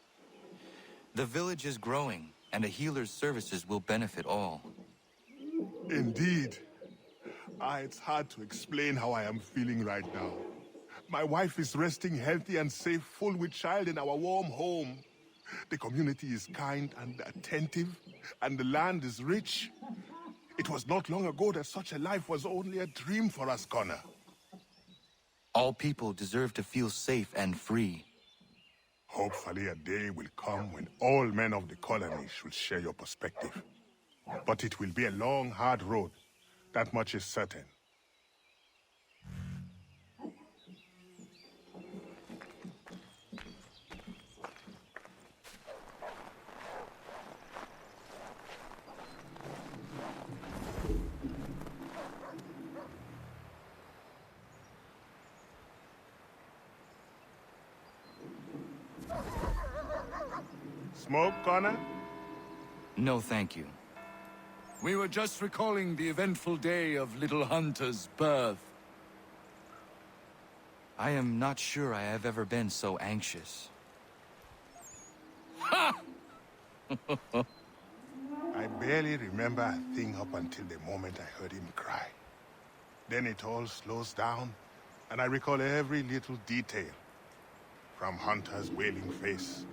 The village is growing, and a healer's services will benefit all. Indeed. It's hard to explain how I am feeling right now. My wife is resting healthy and safe, full with child in our warm home. The community is kind and attentive, and the land is rich. It was not long ago that such a life was only a dream for us, Connor. All people deserve to feel safe and free. Hopefully a day will come when all men of the colony should share your perspective. But it will be a long, hard road. That much is certain. Smoke, Connor? No, thank you. We were just recalling the eventful day of little Hunter's birth. I am not sure I have ever been so anxious. Ha! I barely remember a thing up until the moment I heard him cry. Then it all slows down, and I recall every little detail. From Hunter's wailing face,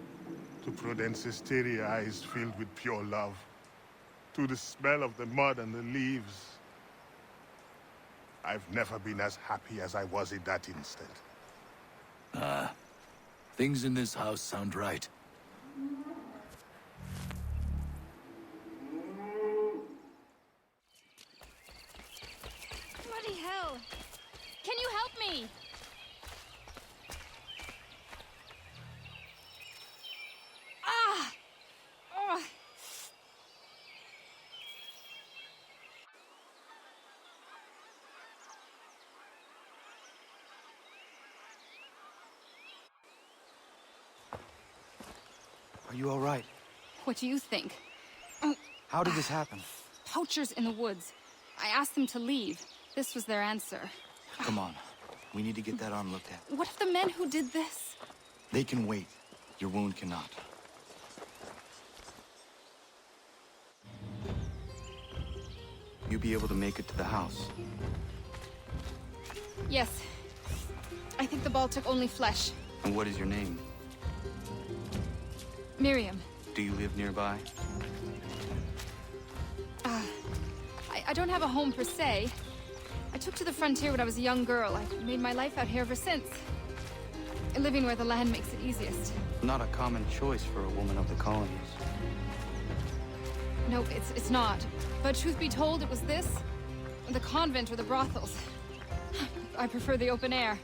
to Prudence's teary eyes filled with pure love, to the smell of the mud and the leaves. I've never been as happy as I was in that instant. Things in this house sound right. Bloody hell! Can you help me? Ah! Oh. Are you all right? What do you think? How did this happen? Poachers in the woods. I asked them to leave. This was their answer. Come on. We need to get that arm looked at. What if the men who did this? They can wait. Your wound cannot. You be able to make it to the house? Yes. I think the ball took only flesh. And what is your name? Myriam. Do you live nearby? I don't have a home per se. I took to the frontier when I was a young girl. I've made my life out here ever since. Living where the land makes it easiest. Not a common choice for a woman of the colonies. No, it's not. But truth be told, it was this, the convent or the brothels. I prefer the open air.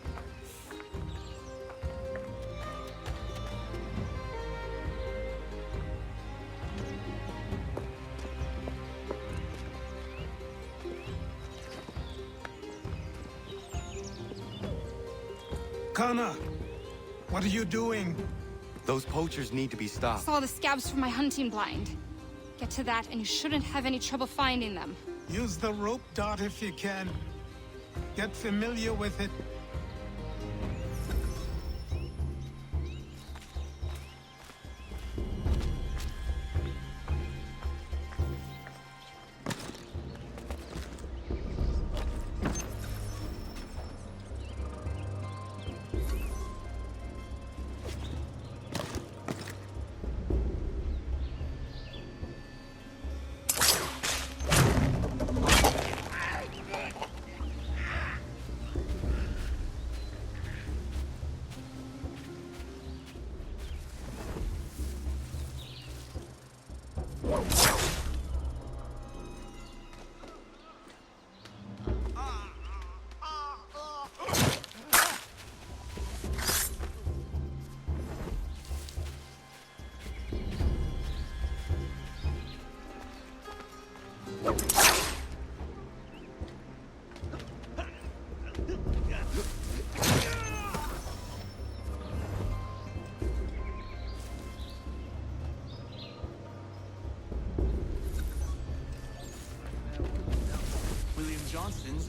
Connor, what are you doing? Those poachers need to be stopped. Saw the scabs from my hunting blind. Get to that, and you shouldn't have any trouble finding them. Use the rope dart if you can. Get familiar with it.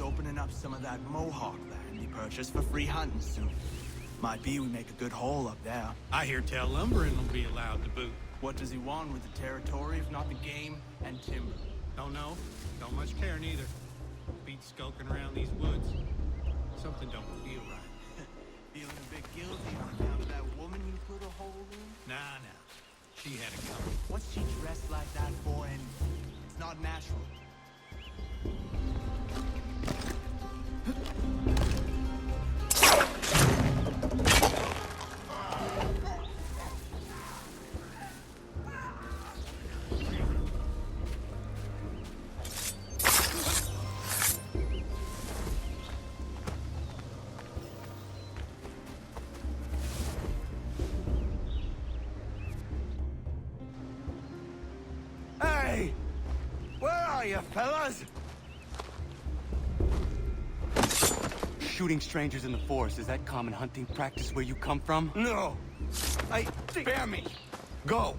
opening up some of that Mohawk land he purchased for free hunting soon. Might be we make a good haul up there. I hear tell lumbering will be allowed to boot. What does he want with the territory if not the game and timber? Don't know. Don't much care neither. Beat skulking around these woods. Something don't feel right. Feeling a bit guilty on account of that woman you put a hole in? Nah. She had it coming. What's she dressed like that for anyway? It's not natural. Hey! Where are you, fellas? Shooting strangers in the forest, is that common hunting practice where you come from? No. Spare me. Go!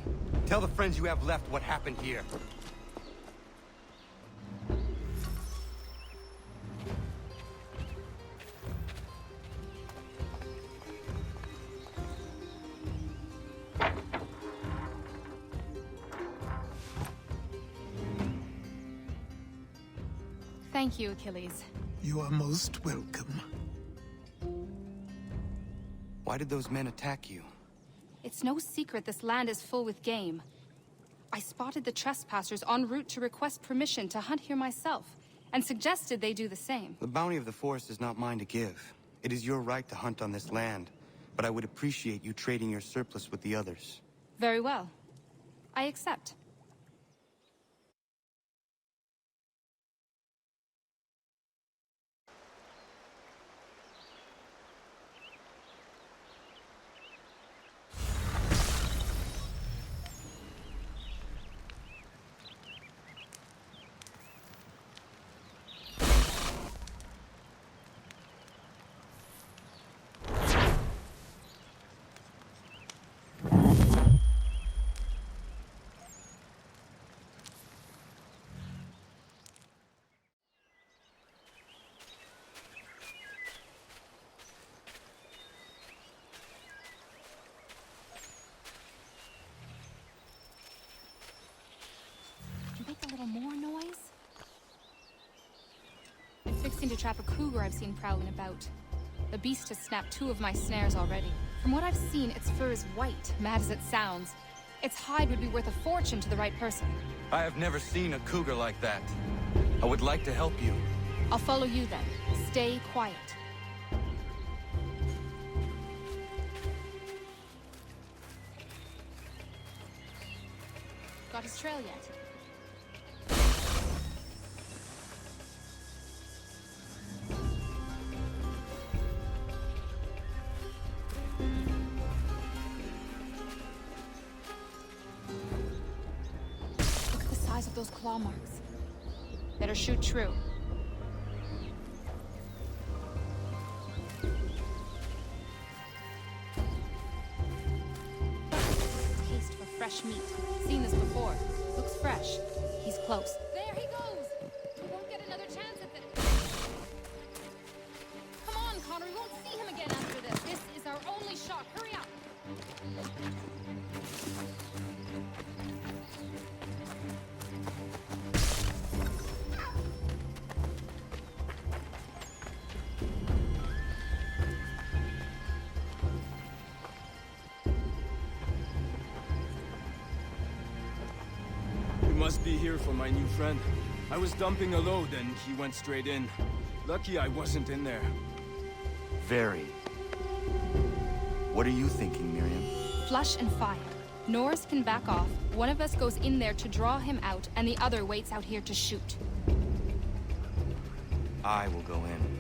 Tell the friends you have left what happened here. Thank you, Achilles. You are most welcome. Why did those men attack you? It's no secret this land is full with game. I spotted the trespassers en route to request permission to hunt here myself, and suggested they do the same. The bounty of the forest is not mine to give. It is your right to hunt on this land, but I would appreciate you trading your surplus with the others. Very well. I accept. A little more noise? I'm fixing to trap a cougar I've seen prowling about. The beast has snapped 2 of my snares already. From what I've seen, its fur is white, mad as it sounds. Its hide would be worth a fortune to the right person. I have never seen a cougar like that. I would like to help you. I'll follow you then. Stay quiet. Got his trail yet? Those claw marks. Better shoot true. Taste for fresh meat. Seen this before. Looks fresh. He's close. There he goes! We won't get another chance at this. Come on, Connor. We won't see him again after this. This is our only shot. Hurry up! Must be here for my new friend. I was dumping a load and he went straight in. Lucky I wasn't in there. Very. What are you thinking, Myriam? Flush and fire. Norris can back off. One of us goes in there to draw him out, and the other waits out here to shoot. I will go in.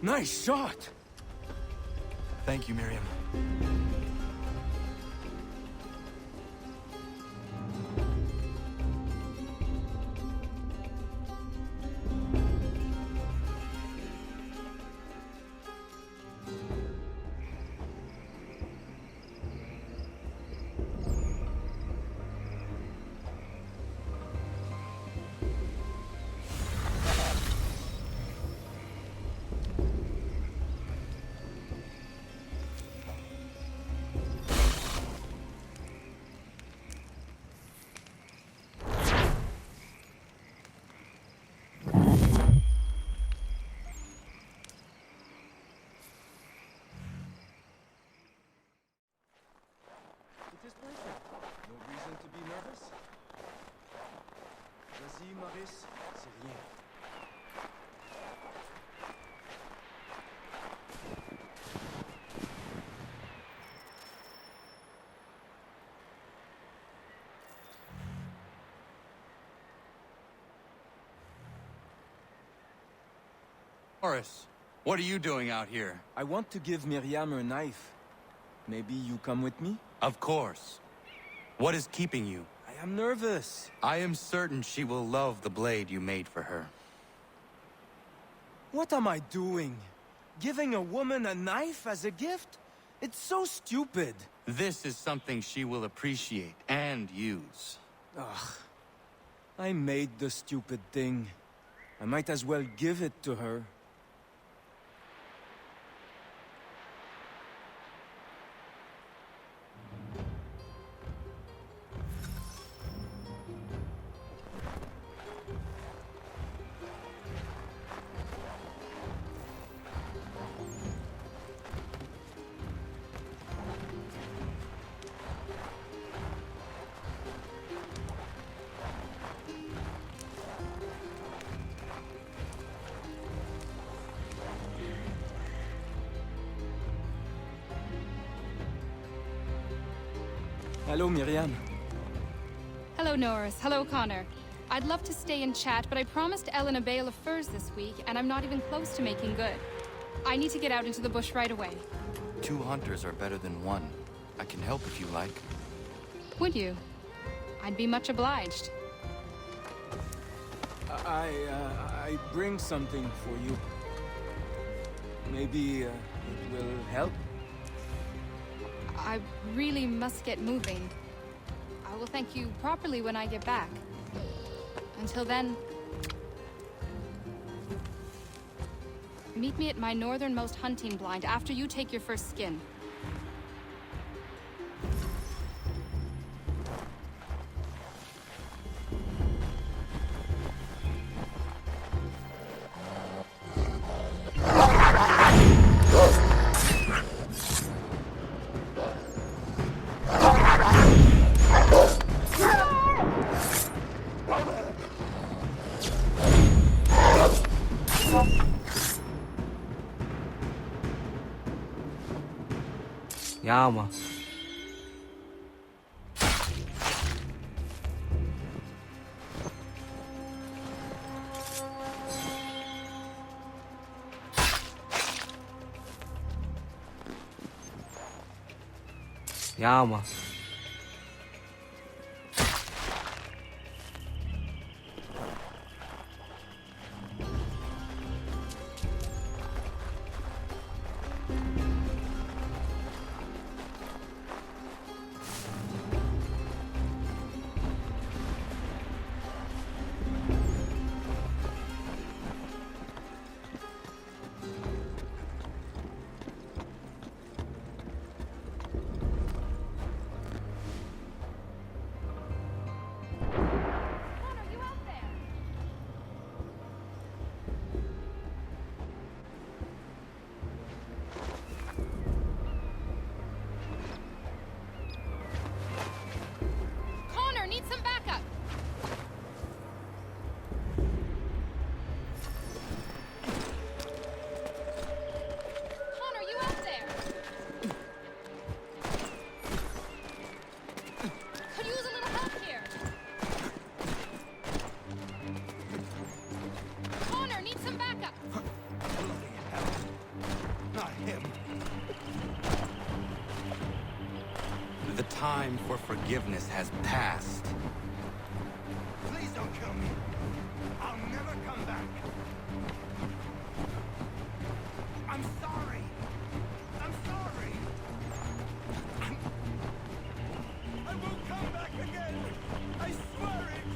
Nice shot! Thank you, Myriam. Vas-y, Norris. C'est rien. Norris, what are you doing out here? I want to give Myriam her knife. Maybe you come with me? Of course. What is keeping you? I am nervous. I am certain she will love the blade you made for her. What am I doing? Giving a woman a knife as a gift? It's so stupid. This is something she will appreciate and use. Ugh. I made the stupid thing. I might as well give it to her. Hello, Myriam. Hello, Norris. Hello, Connor. I'd love to stay and chat, but I promised Ellen a bale of furs this week, and I'm not even close to making good. I need to get out into the bush right away. 2 hunters are better than 1. I can help if you like. Would you? I'd be much obliged. I bring something for you. Maybe it will help? I really must get moving. I will thank you properly when I get back. Until then... meet me at my northernmost hunting blind after you take your first skin. Yama. Yama. The time for forgiveness has passed. Please don't kill me. I'll never come back. I'm sorry. I'm sorry. I won't come back again. I swear it.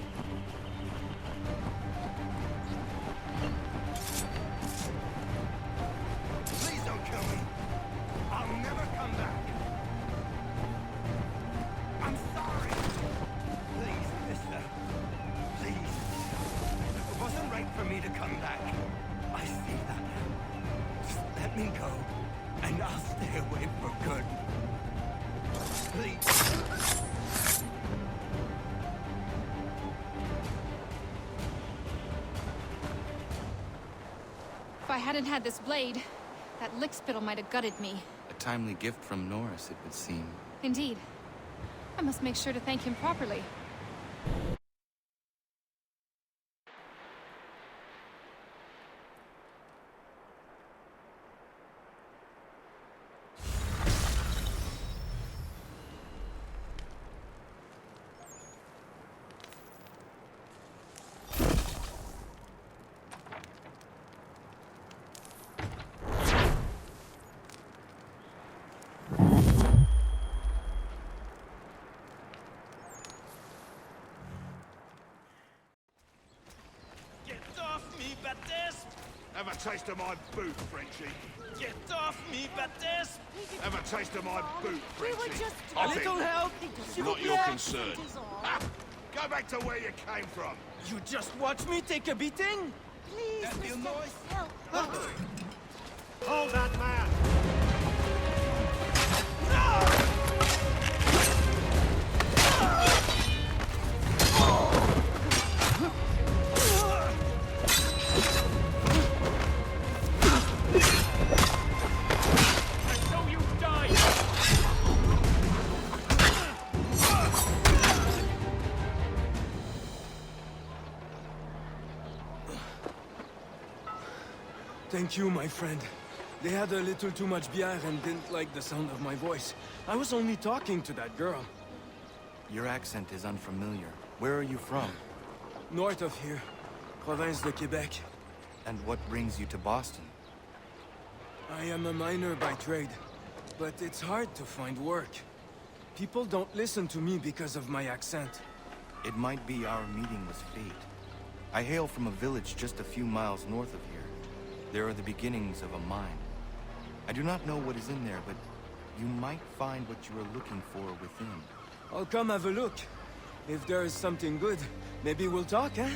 Please don't kill me. I'll never come back. I'm sorry. Please, mister. Please. It wasn't right for me to come back. I see that now. Just let me go, and I'll stay away for good. Please. I hadn't had this blade, that lickspittle might have gutted me. A timely gift from Norris, it would seem. Indeed. I must make sure to thank him properly. Have a taste of my boot, Frenchie. Get off me, Baptiste! Have a taste of my boot, We were Frenchie. just A little help! Not your concern. Ha! Go back to where you came from. You just watch me take a beating? Please, That feel Mr. noise? Help. Hold that man! Thank you, my friend. They had a little too much beer and didn't like the sound of my voice. I was only talking to that girl. Your accent is unfamiliar. Where are you from? North of here. Province de Québec. And what brings you to Boston? I am a miner by trade, but it's hard to find work. People don't listen to me because of my accent. It might be our meeting was fate. I hail from a village just a few miles north of here. There are the beginnings of a mine. I do not know what is in there, but you might find what you are looking for within. I'll come have a look. If there is something good, maybe we'll talk, eh?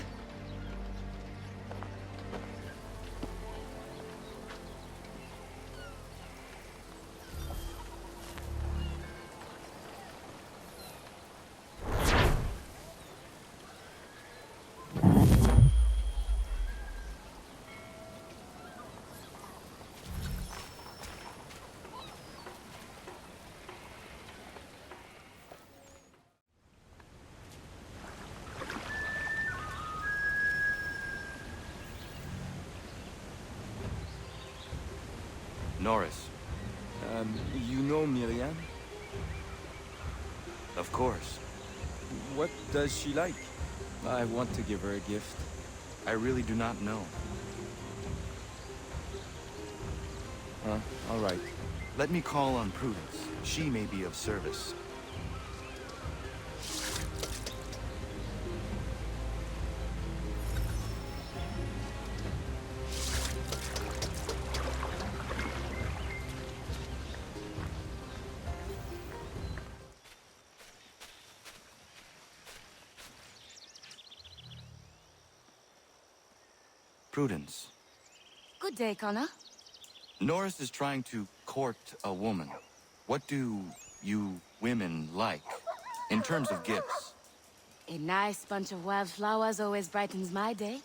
Norris. You know Myriam? Of course. What does she like? I want to give her a gift. I really do not know. All right. Let me call on Prudence. She may be of service. Prudence. Good day, Connor. Norris is trying to court a woman. What do you women like, in terms of gifts? A nice bunch of wildflowers always brightens my day.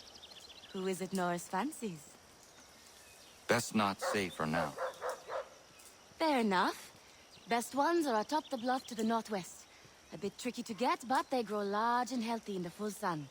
Who is it Norris fancies? Best not say for now. Fair enough. Best ones are atop the bluff to the northwest. A bit tricky to get, but they grow large and healthy in the full sun.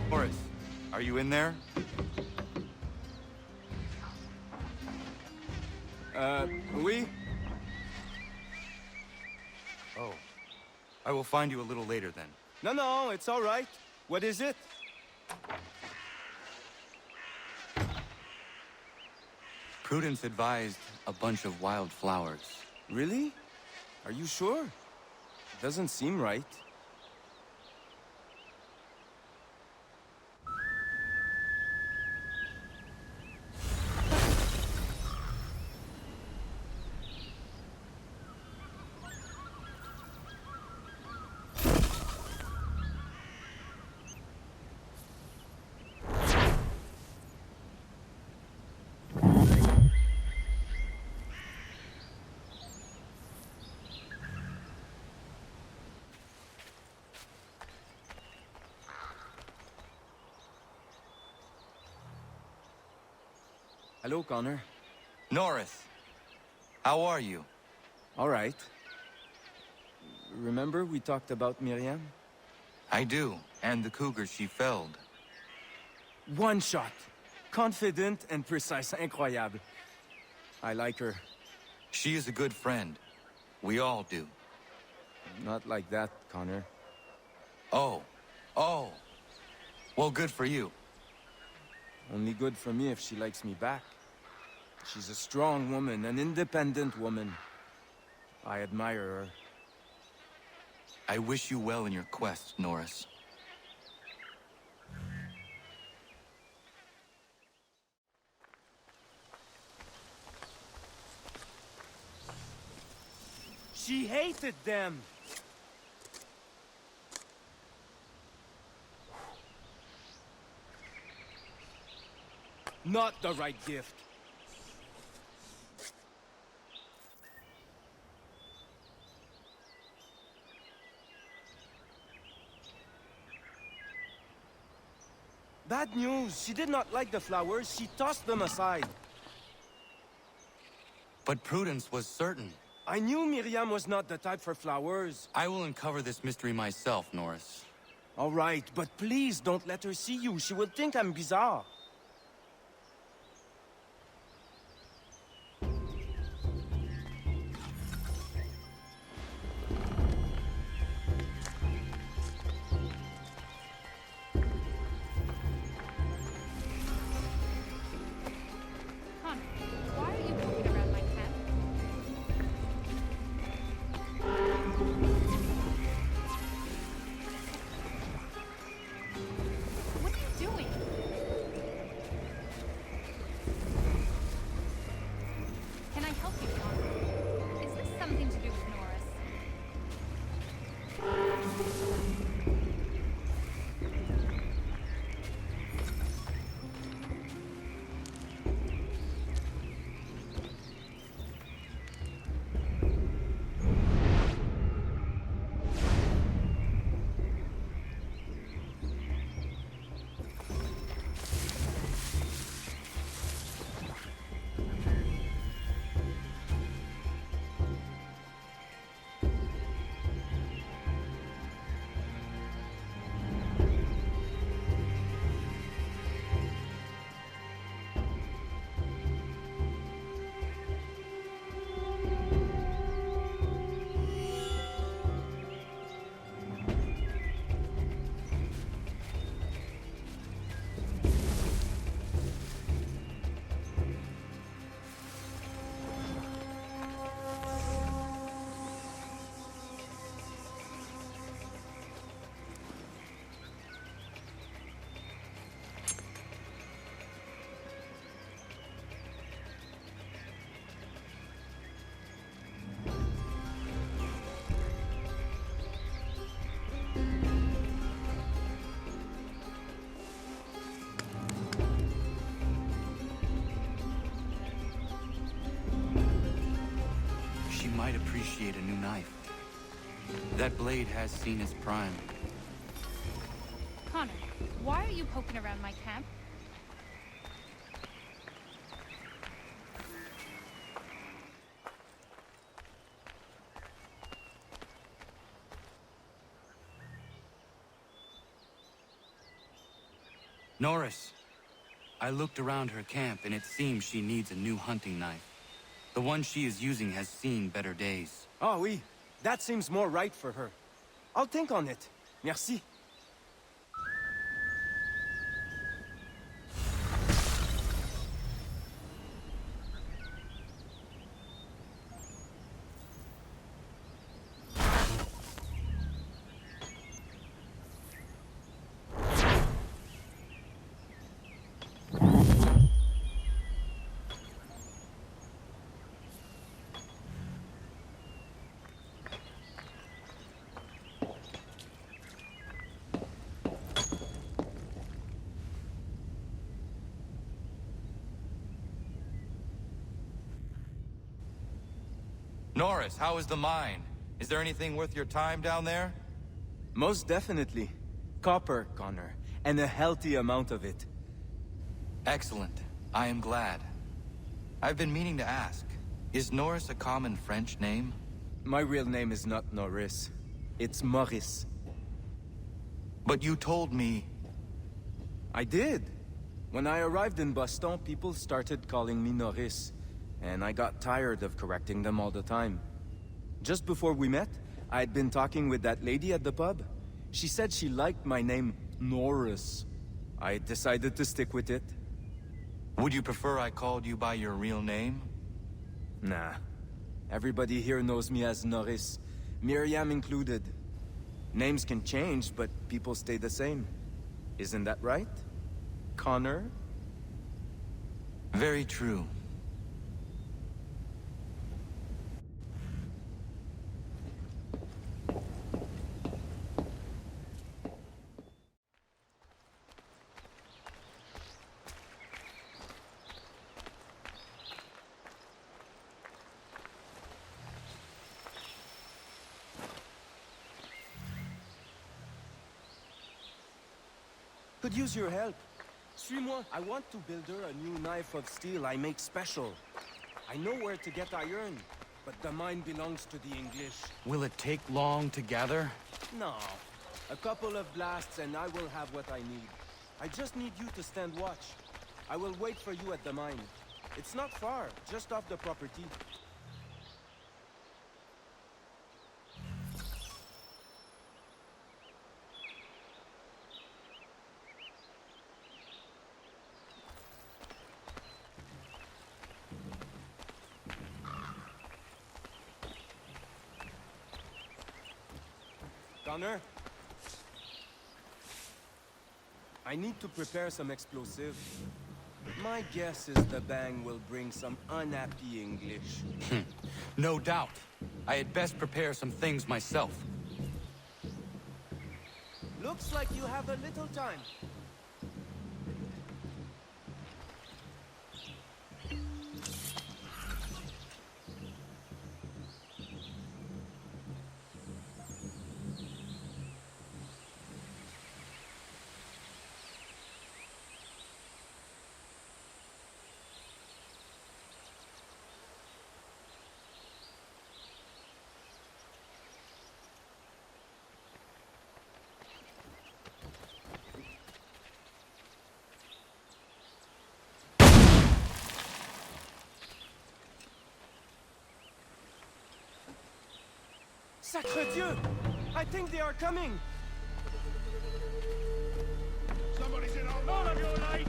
Norris, are you in there? Oui? Oh. I will find you a little later then. No, it's all right. What is it? Prudence advised a bunch of wild flowers. Really? Are you sure? Doesn't seem right. Hello, Connor. Norris, how are you? All right. Remember we talked about Myriam? I do, and the cougar she felled. One shot. Confident and precise. Incroyable. I like her. She is a good friend. We all do. Not like that, Connor. Oh. Well, good for you. Only good for me if she likes me back. She's a strong woman, an independent woman. I admire her. I wish you well in your quest, Norris. She hated them! Not the right gift. Bad news. She did not like the flowers. She tossed them aside. But Prudence was certain. I knew Myriam was not the type for flowers. I will uncover this mystery myself, Norris. All right, but please don't let her see you. She will think I'm bizarre. she might appreciate a new knife. That blade has seen its prime. Connor, why are you poking around my camp? Norris, I looked around her camp and it seems she needs a new hunting knife. The one she is using has seen better days. Ah oui, that seems more right for her. I'll think on it. Merci. Norris, how is the mine? Is there anything worth your time down there? Most definitely. Copper, Connor, and a healthy amount of it. Excellent. I am glad. I've been meaning to ask, is Norris a common French name? My real name is not Norris. It's Maurice. But you told me... I did. When I arrived in Boston, people started calling me Norris. And I got tired of correcting them all the time. Just before we met, I had been talking with that lady at the pub. She said she liked my name, Norris. I decided to stick with it. Would you prefer I called you by your real name? Nah. Everybody here knows me as Norris, Myriam included. Names can change, but people stay the same. Isn't that right? Connor? Very true. Could use your help. Suis-moi. I want to build her a new knife of steel I make special. I know where to get iron, but the mine belongs to the English. Will it take long to gather? No. A couple of blasts and I will have what I need. I just need you to stand watch. I will wait for you at the mine. It's not far, just off the property. Connor? I need to prepare some explosive. My guess is the bang will bring some unhappy English. No doubt. I had best prepare some things myself. Looks like you have a little time. Sacre Dieu! I think they are coming! Somebody's in all of your light!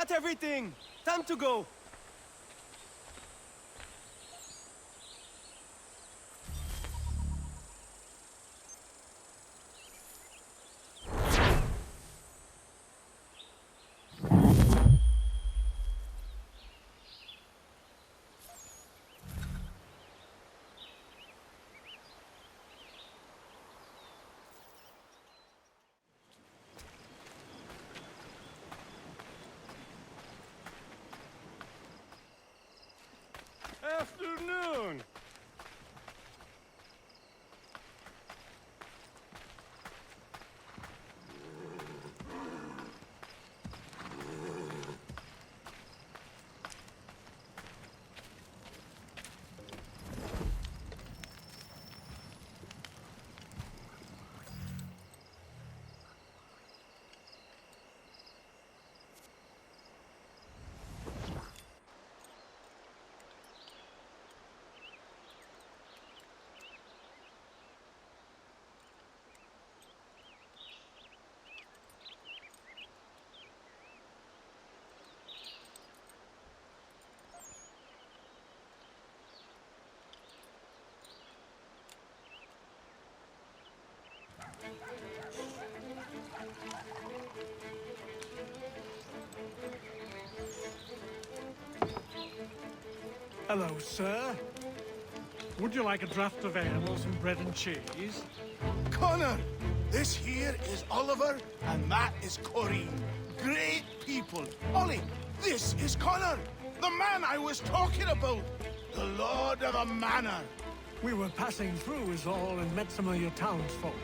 got everything! Time to go! Afternoon. Hello, sir. Would you like a draught of ale or some bread and cheese? Connor, this here is Oliver, and that is Corinne. Great people. Ollie, this is Connor, the man I was talking about. The Lord of a Manor. We were passing through is all and met some of your townsfolk.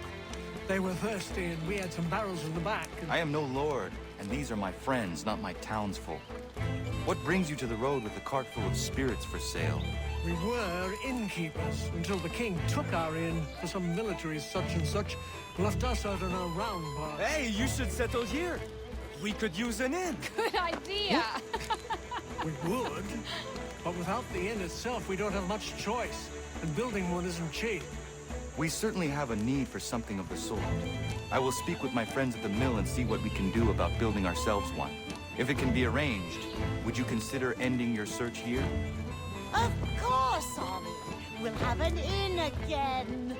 They were thirsty and we had some barrels in the back. I am no lord, and these are my friends, not my townsfolk. What brings you to the road with a cart full of spirits for sale? We were innkeepers until the king took our inn for some military such and such, left us out on our round bar. Hey, you should settle here. We could use an inn. Good idea. We would, but without the inn itself, we don't have much choice, and building one isn't cheap. We certainly have a need for something of the sort. I will speak with my friends at the mill and see what we can do about building ourselves one. If it can be arranged, would you consider ending your search here? Of course, Ollie. We'll have an inn again.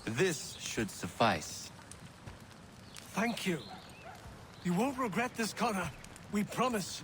This should suffice. Thank you. You won't regret this, Connor. We promise.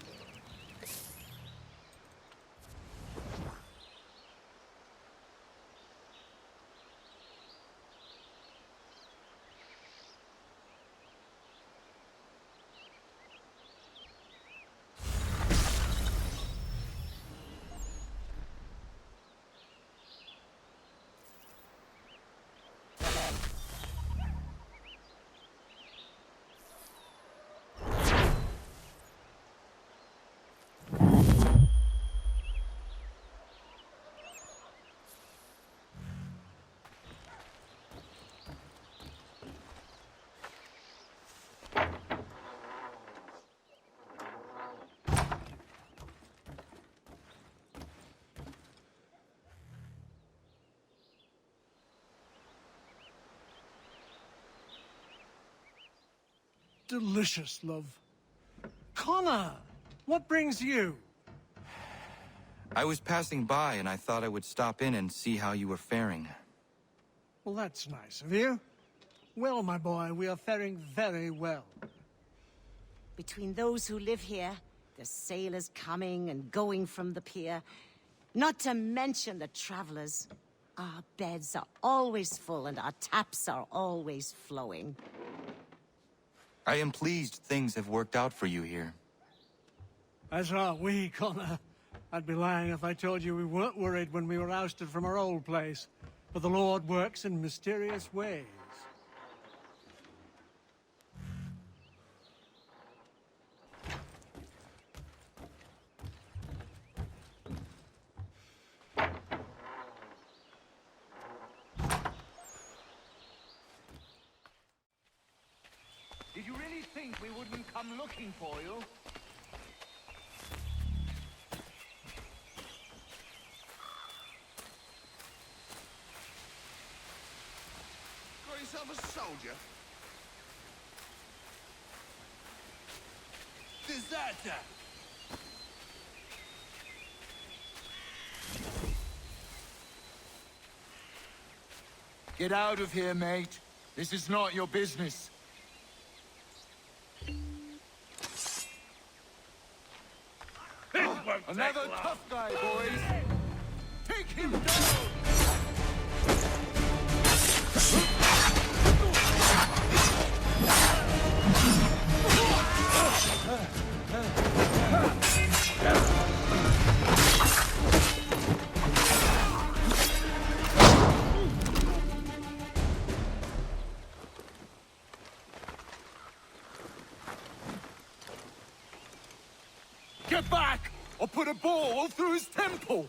Delicious, love. Connor, what brings you? I was passing by and I thought I would stop in and see how you were faring. Well, that's nice of you. Well, my boy, we are faring very well. Between those who live here, the sailors coming and going from the pier, not to mention the travelers, our beds are always full and our taps are always flowing. I am pleased things have worked out for you here. As are we, Connor. I'd be lying if I told you we weren't worried when we were ousted from our old place. But the Lord works in mysterious ways. Did you really think think we wouldn't come looking for you. Call yourself a soldier? Deserter! Get out of here, mate. This is not your business. Another tough guy, boys. Take him down! Get back! Or put a ball through his temple!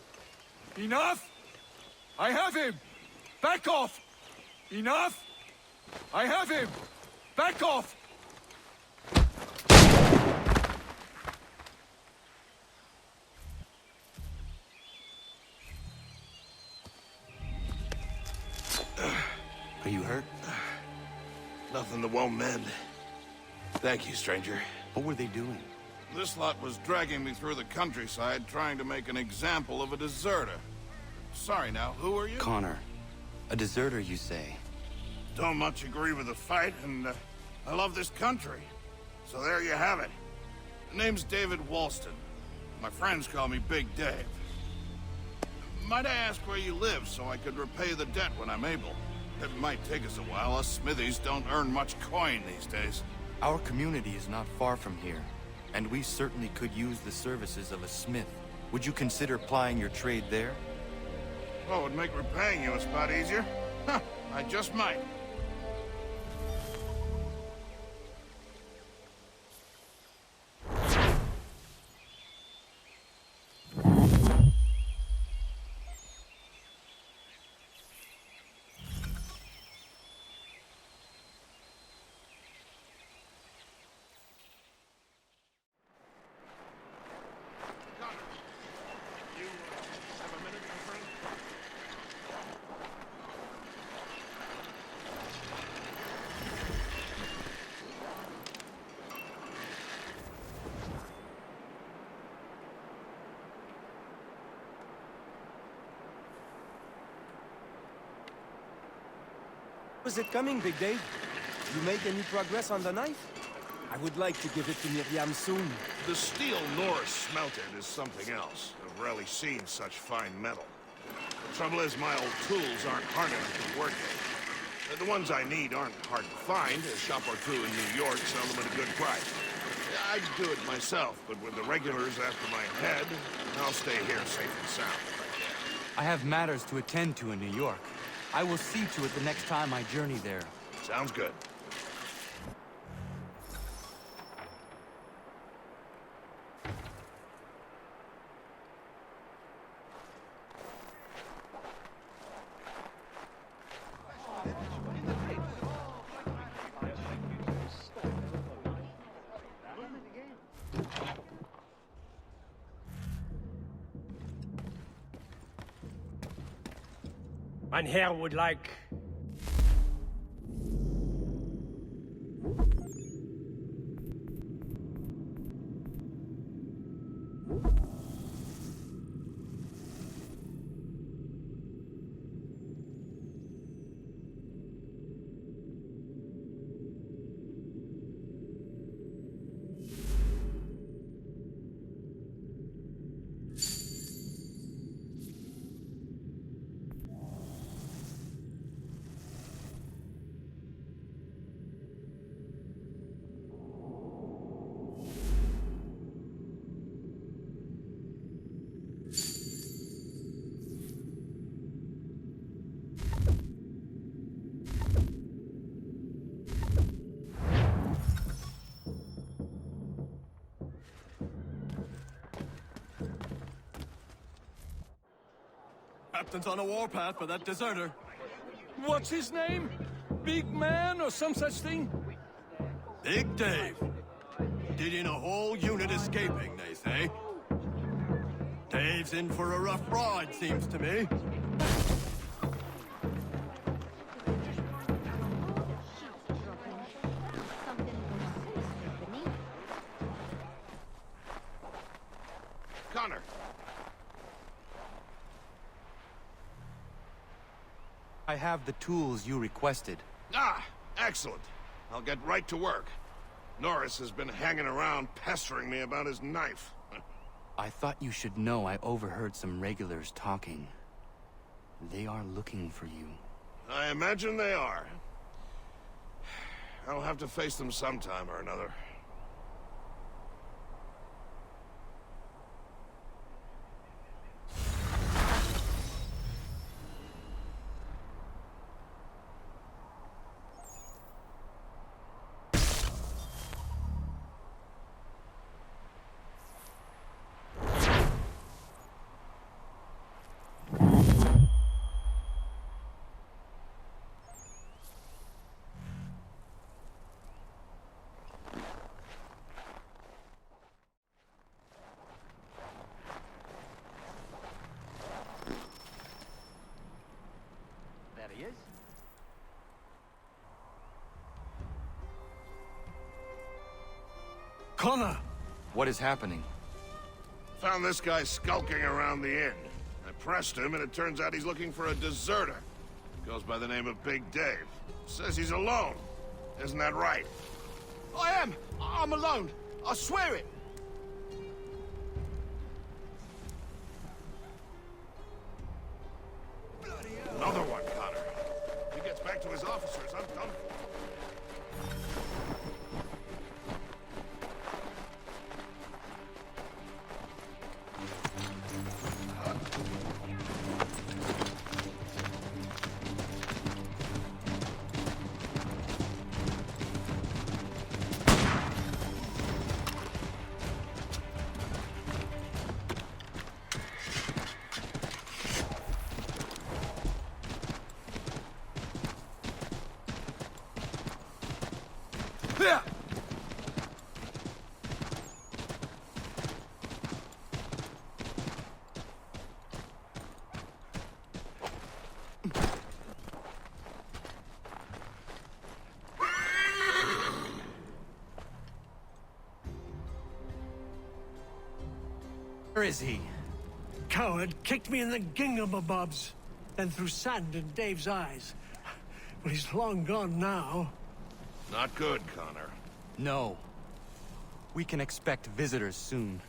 Enough! I have him! Back off! Enough! I have him! Back off! Are you hurt? Nothing that won't mend. Thank you, stranger. What were they doing? This lot was dragging me through the countryside, trying to make an example of a deserter. Sorry now, who are you? Connor. A deserter, you say? Don't much agree with the fight, and I love this country. So there you have it. Name's David Walston. My friends call me Big Dave. Might I ask where you live so I could repay the debt when I'm able? It might take us a while. Us smithies don't earn much coin these days. Our community is not far from here, and we certainly could use the services of a smith. Would you consider plying your trade there? Oh, it would make repaying you a spot easier? Huh, I just might. Was it coming, Big Dave? You make any progress on the knife? I would like to give it to Myriam soon. The steel Norris smelted is something else. I've rarely seen such fine metal. The trouble is, my old tools aren't hard enough to work with. The ones I need aren't hard to find. A shop or two in New York sell them at a good price. I'd do it myself, but with the regulars after my head, I'll stay here safe and sound. I have matters to attend to in New York. I will see to it the next time I journey there. Sounds good. Mein Herr would like... Captain's on a warpath for that deserter. What's his name? Big Man or some such thing? Big Dave. Did in a whole unit escaping, they say. Dave's in for a rough ride, seems to me. Connor. I have the tools you requested. Ah, excellent. I'll get right to work. Norris has been hanging around pestering me about his knife. I thought you should know I overheard some regulars talking. They are looking for you. I imagine they are. I'll have to face them sometime or another. Connor! What is happening? Found this guy skulking around the inn. I pressed him, and it turns out he's looking for a deserter. Goes by the name of Big Dave. Says he's alone. Isn't that right? I am! I'm alone! I swear it! Another one, Connor. If he gets back to his officers, I'm done for. Where is he? Coward kicked me in the gingamabobs, then threw sand in Dave's eyes. But he's long gone now. Not good, Connor. No. We can expect visitors soon.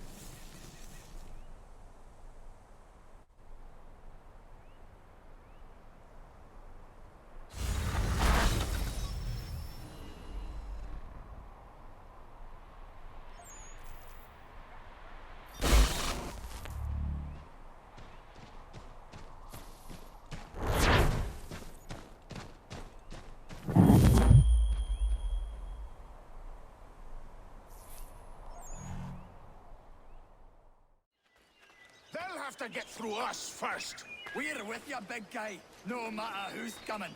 They'll have to get through us first. We're with you, big guy, no matter who's coming.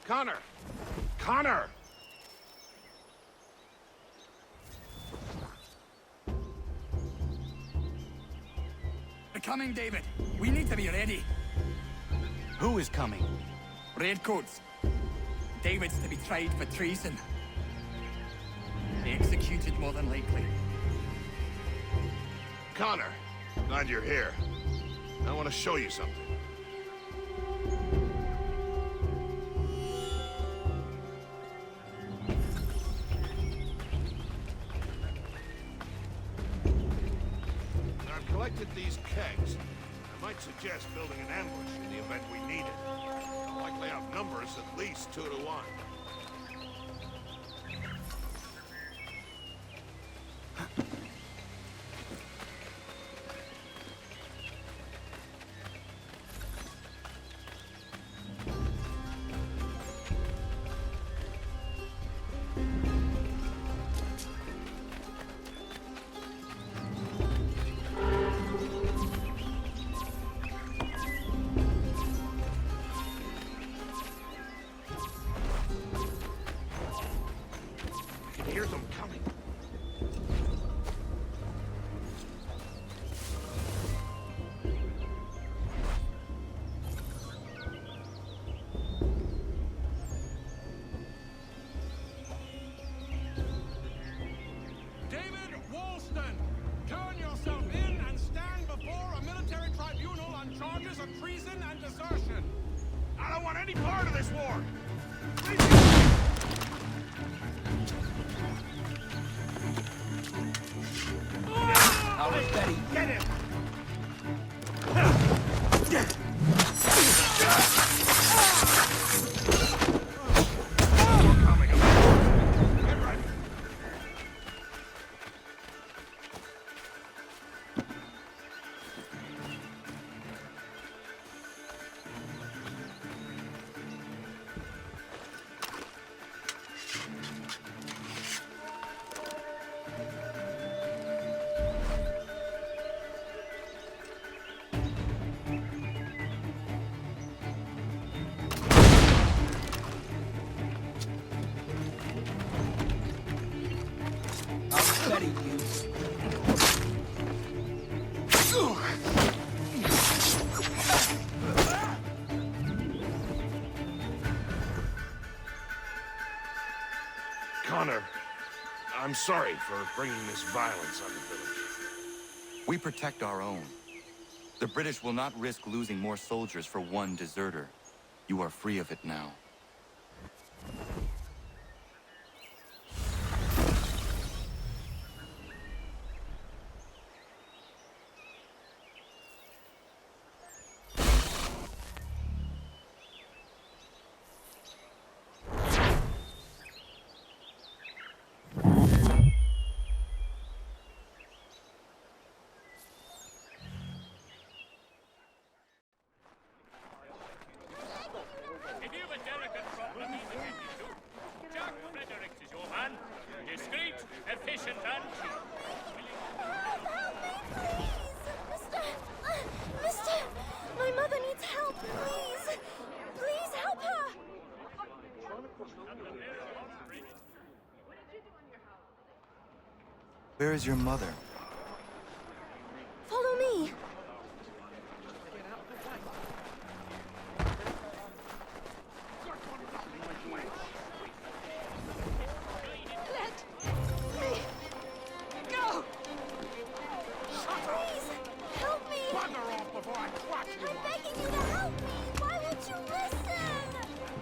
Connor! Connor! They're coming, David. We need to be ready. Who is coming? Redcoats. David's to be tried for treason. Executed, more than likely. Connor, glad you're here. I want to show you something. I've collected these kegs. I might suggest building an ambush in the event we need it. I'll likely outnumber us at least 2 to 1. desertion! I don't want any part of this war! I was ready. Get him! Connor, I'm sorry for bringing this violence on the village. We protect our own. The British will not risk losing more soldiers for one deserter. You are free of it now. Where is your mother? Follow me. Let me go. Please, help me. Bugger off before I crush you! I'm begging you to help me. Why won't you listen?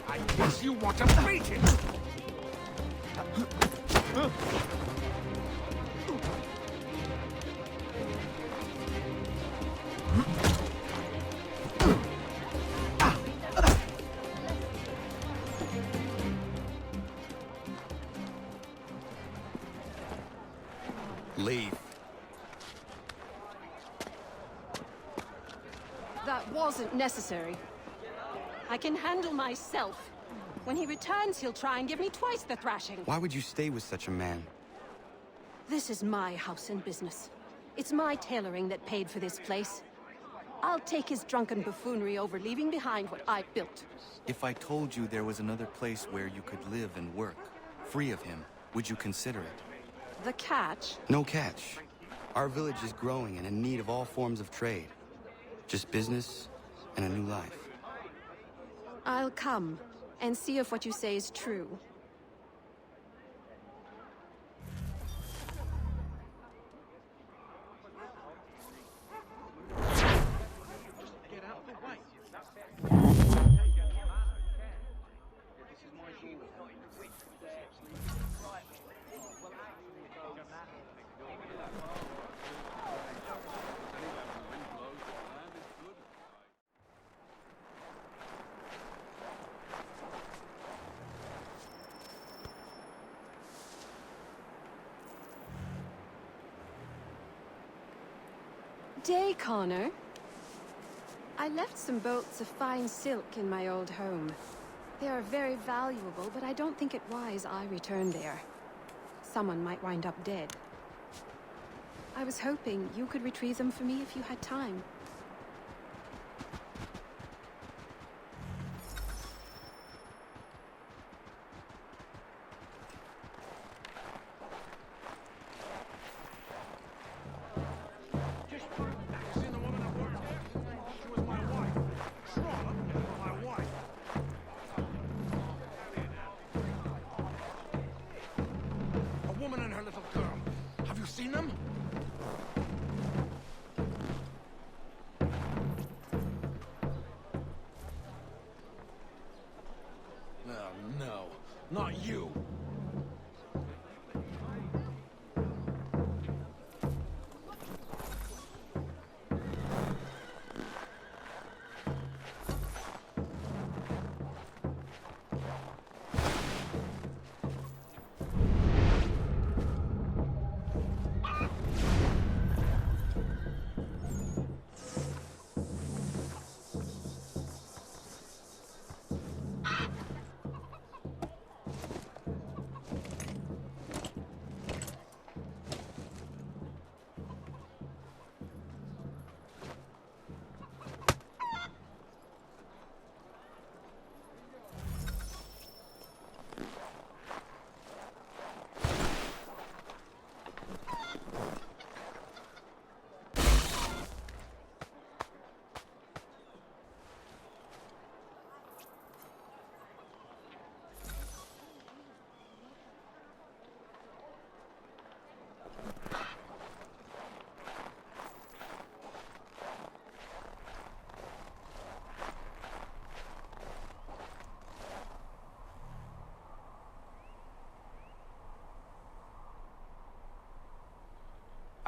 I guess you want to beat it! Leave. That wasn't necessary. I can handle myself. When he returns, he'll try and give me twice the thrashing. Why would you stay with such a man? This is my house and business. It's my tailoring that paid for this place. I'll take his drunken buffoonery over leaving behind what I built. If I told you there was another place where you could live and work, free of him, would you consider it? The catch? No catch. Our village is growing and in need of all forms of trade. Just business and a new life. I'll come and see if what you say is true. Day, Connor. I left some bolts of fine silk in my old home. They are very valuable, but I don't think it wise I return there. Someone might wind up dead. I was hoping you could retrieve them for me if you had time. not you.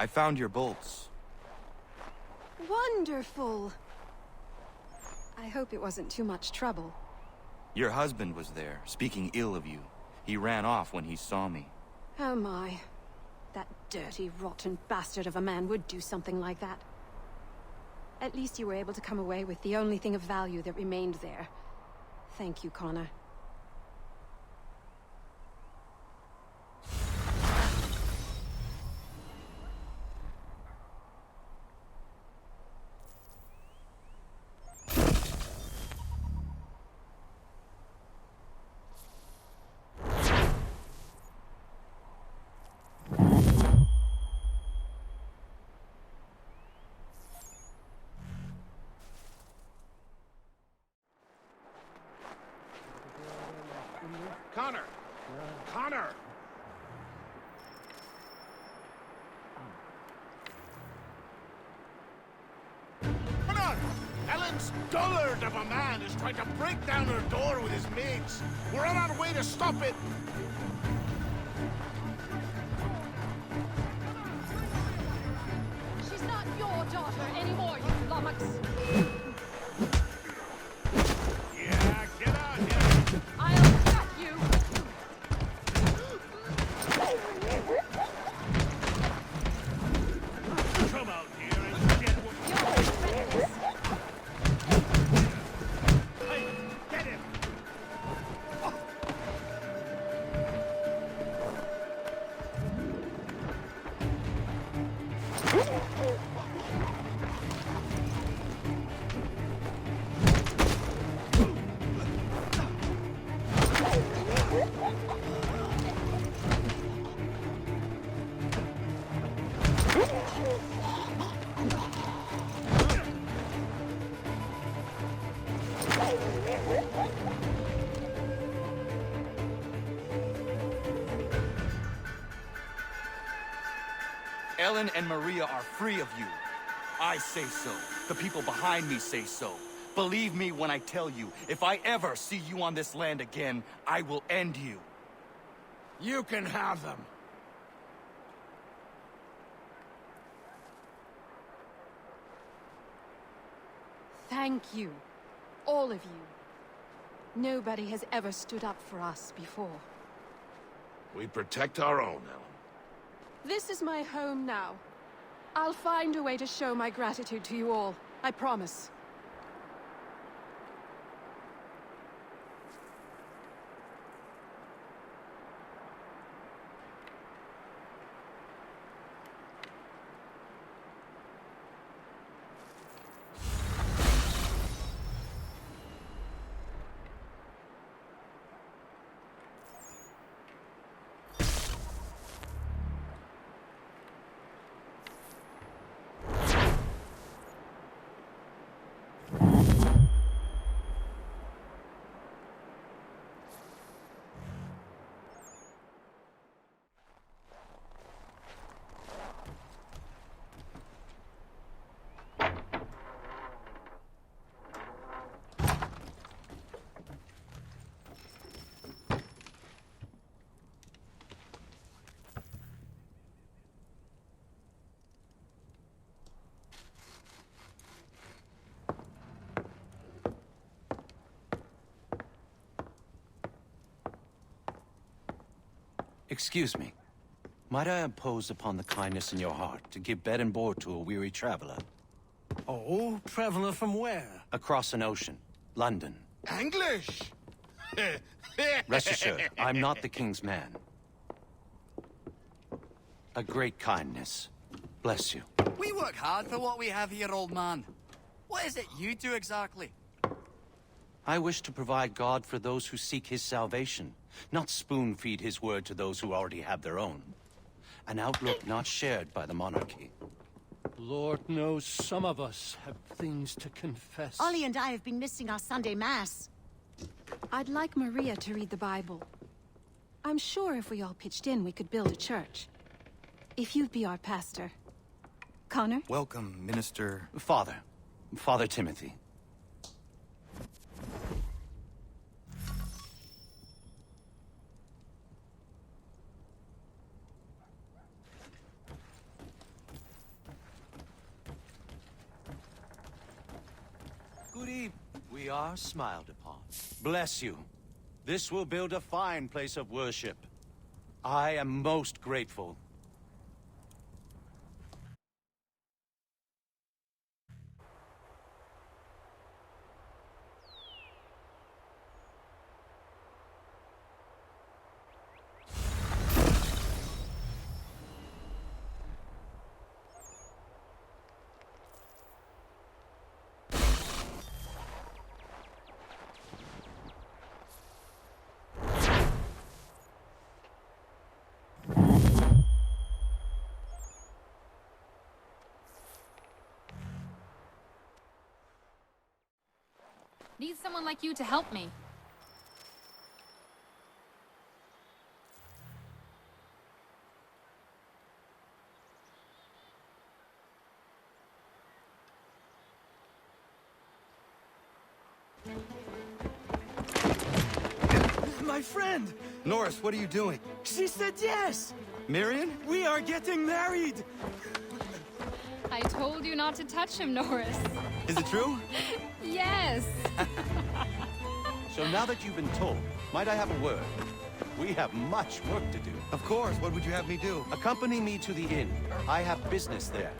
I found your bolts. Wonderful. I hope it wasn't too much trouble. Your husband was there, speaking ill of you. He ran off when he saw me. Oh my. That dirty, rotten bastard of a man would do something like that. At least you were able to come away with the only thing of value that remained there. Thank you, Connor. Connor! Connor! Come on! Ellen's dullard of a man is trying to break down her door with his mates. We're on our way to stop it. She's not your daughter anymore, you lummox. Yeah, get out here. I'll cut you. Come out here and get what you're Hey, get him! Ellen and Maria are free of you. I say so. The people behind me say so. Believe me when I tell you, if I ever see you on this land again, I will end you. You can have them. Thank you. All of you. Nobody has ever stood up for us before. We protect our own, Ellen. This is my home now. I'll find a way to show my gratitude to you all. I promise. Excuse me. Might I impose upon the kindness in your heart to give bed and board to a weary traveler? Oh, traveler from where? Across an ocean. London. English! Rest assured, I'm not the king's man. A great kindness. Bless you. We work hard for what we have here, old man. What is it you do exactly? I wish to provide God for those who seek his salvation, not spoon-feed his word to those who already have their own. An outlook not shared by the monarchy. Lord knows some of us have things to confess. Ollie and I have been missing our Sunday Mass. I'd like Maria to read the Bible. I'm sure if we all pitched in, we could build a church. If you'd be our pastor. Connor? Welcome, Minister... Father Timothy. Good evening. We are smiled upon. Bless you. This will build a fine place of worship. I am most grateful. Need someone like you to help me. My friend! Norris, what are you doing? She said yes! Myriam? We are getting married! I told you not to touch him, Norris. Is it true? Yes! So now that you've been told, might I have a word? We have much work to do. Of course. What would you have me do? Accompany me to the inn. I have business there.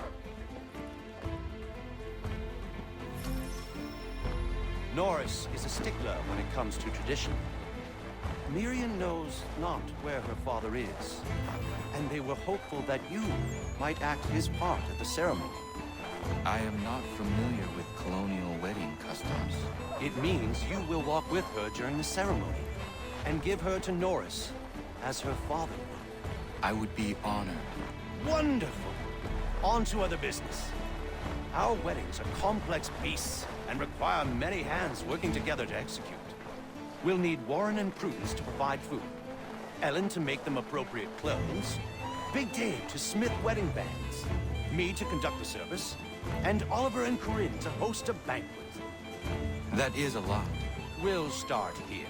Norris is a stickler when it comes to tradition. Myriam knows not where her father is, and they were hopeful that you might act his part at the ceremony. I am not familiar with colonial wedding customs. It means you will walk with her during the ceremony, and give her to Norris, as her father would. I would be honored. Wonderful! On to other business. Our weddings are complex beasts, and require many hands working together to execute. We'll need Warren and Prudence to provide food, Ellen to make them appropriate clothes, Big Dave to smith wedding bands, me to conduct the service, and Oliver and Corinne to host a banquet. That is a lot. We'll start here.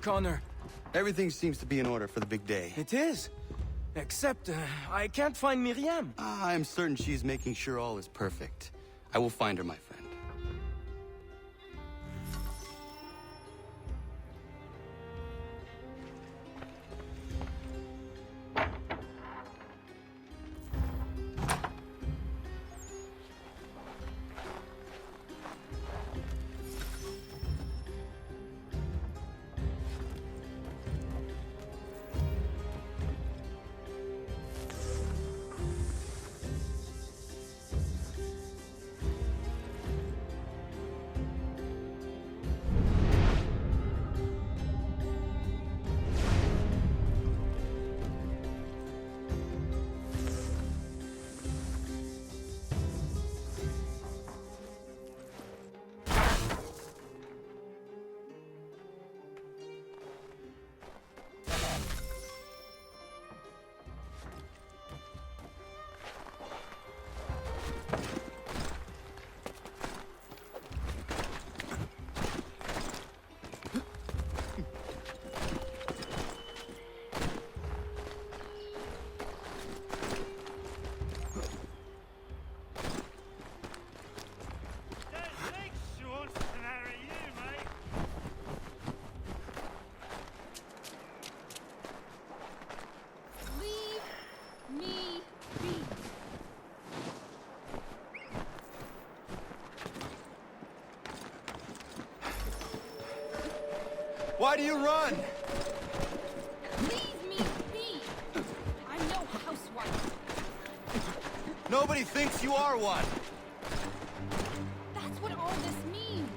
Connor. Everything seems to be in order for the big day. It is. Except, I can't find Myriam. I'm certain she's making sure all is perfect. I will find her, my friend. Why do you run? Leave me be! I'm no housewife. Nobody thinks you are one. That's what all this means.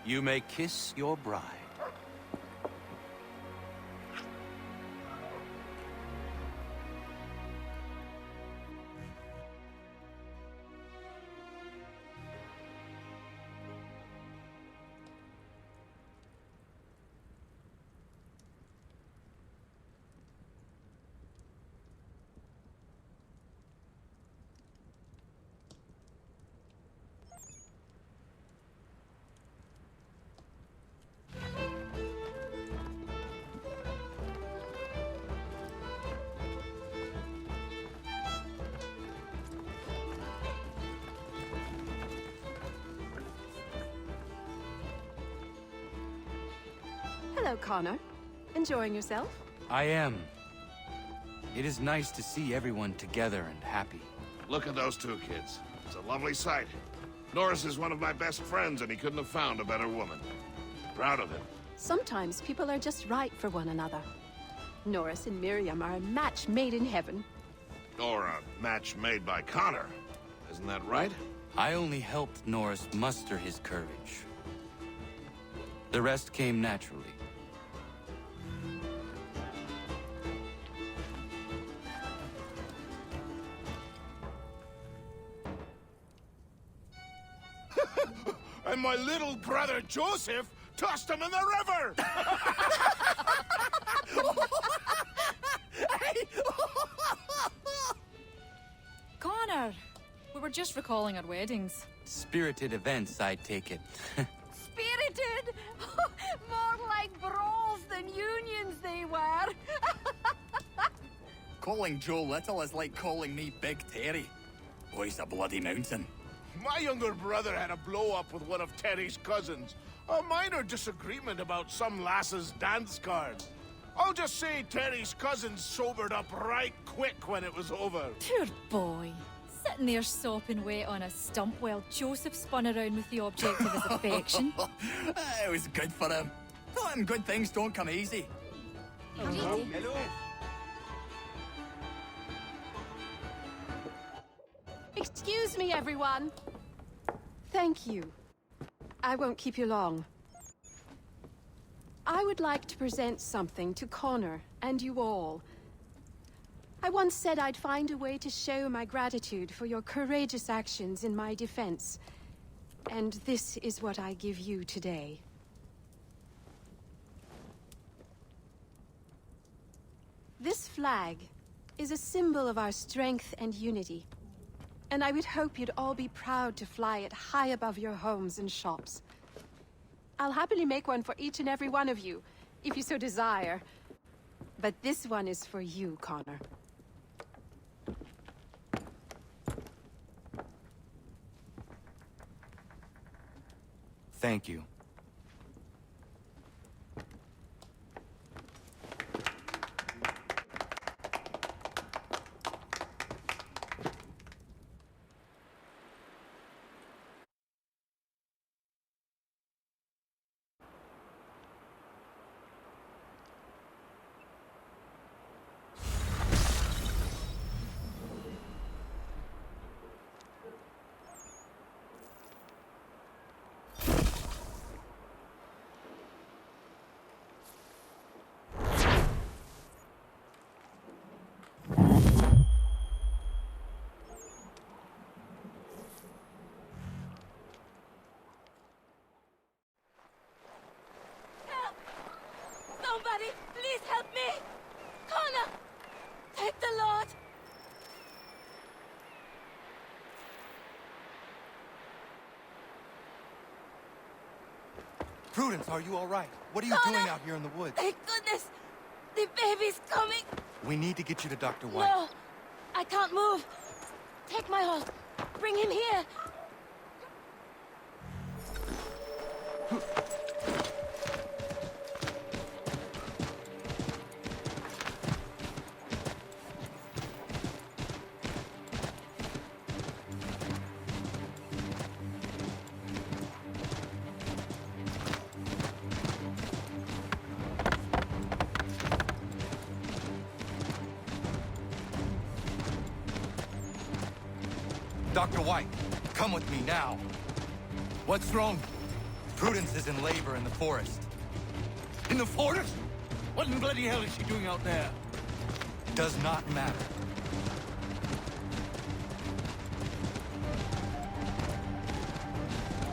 You may kiss your bride. Hello, Connor. Enjoying yourself? I am. It is nice to see everyone together and happy. Look at those two kids. It's a lovely sight. Norris is one of my best friends, and he couldn't have found a better woman. Proud of him. Sometimes people are just right for one another. Norris and Myriam are a match made in heaven. Or a match made by Connor. Isn't that right? I only helped Norris muster his courage. The rest came naturally. And my little brother Joseph tossed him in the river! Connor! We were just recalling our weddings. Spirited events, I take it. Spirited? More like brawls than unions they were. Calling Joe Little is like calling me Big Terry. Oh, he's a bloody mountain. My younger brother had a blow-up with one of Terry's cousins. A minor disagreement about some lass's dance card. I'll just say Terry's cousins sobered up right quick when it was over. Poor boy. Sitting there sopping wet on a stump while Joseph spun around with the object of his affection. It was good for him. Taught him good things don't come easy. Hello. Excuse me, everyone. Thank you. I won't keep you long. I would like to present something to Connor and you all. I once said I'd find a way to show my gratitude for your courageous actions in my defense. And this is what I give you today. This flag is a symbol of our strength and unity. And I would hope you'd all be proud to fly it high above your homes and shops. I'll happily make one for each and every one of you, if you so desire. But this one is for you, Connor. Thank you. Prudence, are you all right? What are you doing out here in the woods? Thank goodness! The baby's coming! We need to get you to Dr. White. No! I can't move! Take my horse! Bring him here! Dr. White, come with me now. What's wrong? Prudence is in labor in the forest. In the forest? What in bloody hell is she doing out there? Does not matter.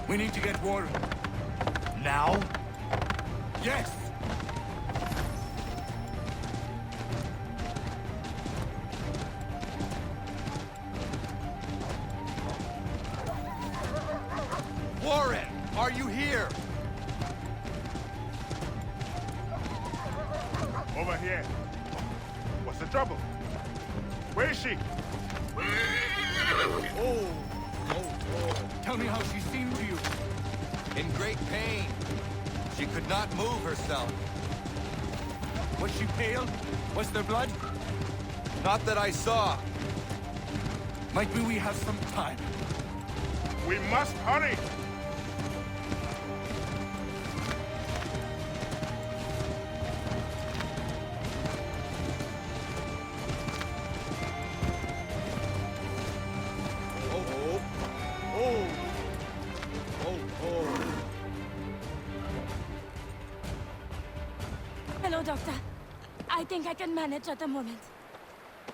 We need to get water. Now? Yes! Warren, are you here? Over here. What's the trouble? Where is she? Oh. Tell me how she seemed to you. In great pain. She could not move herself. Was she pale? Was there blood? Not that I saw. Might be we have some time. We must hurry! Hello, Doctor. I think I can manage at the moment.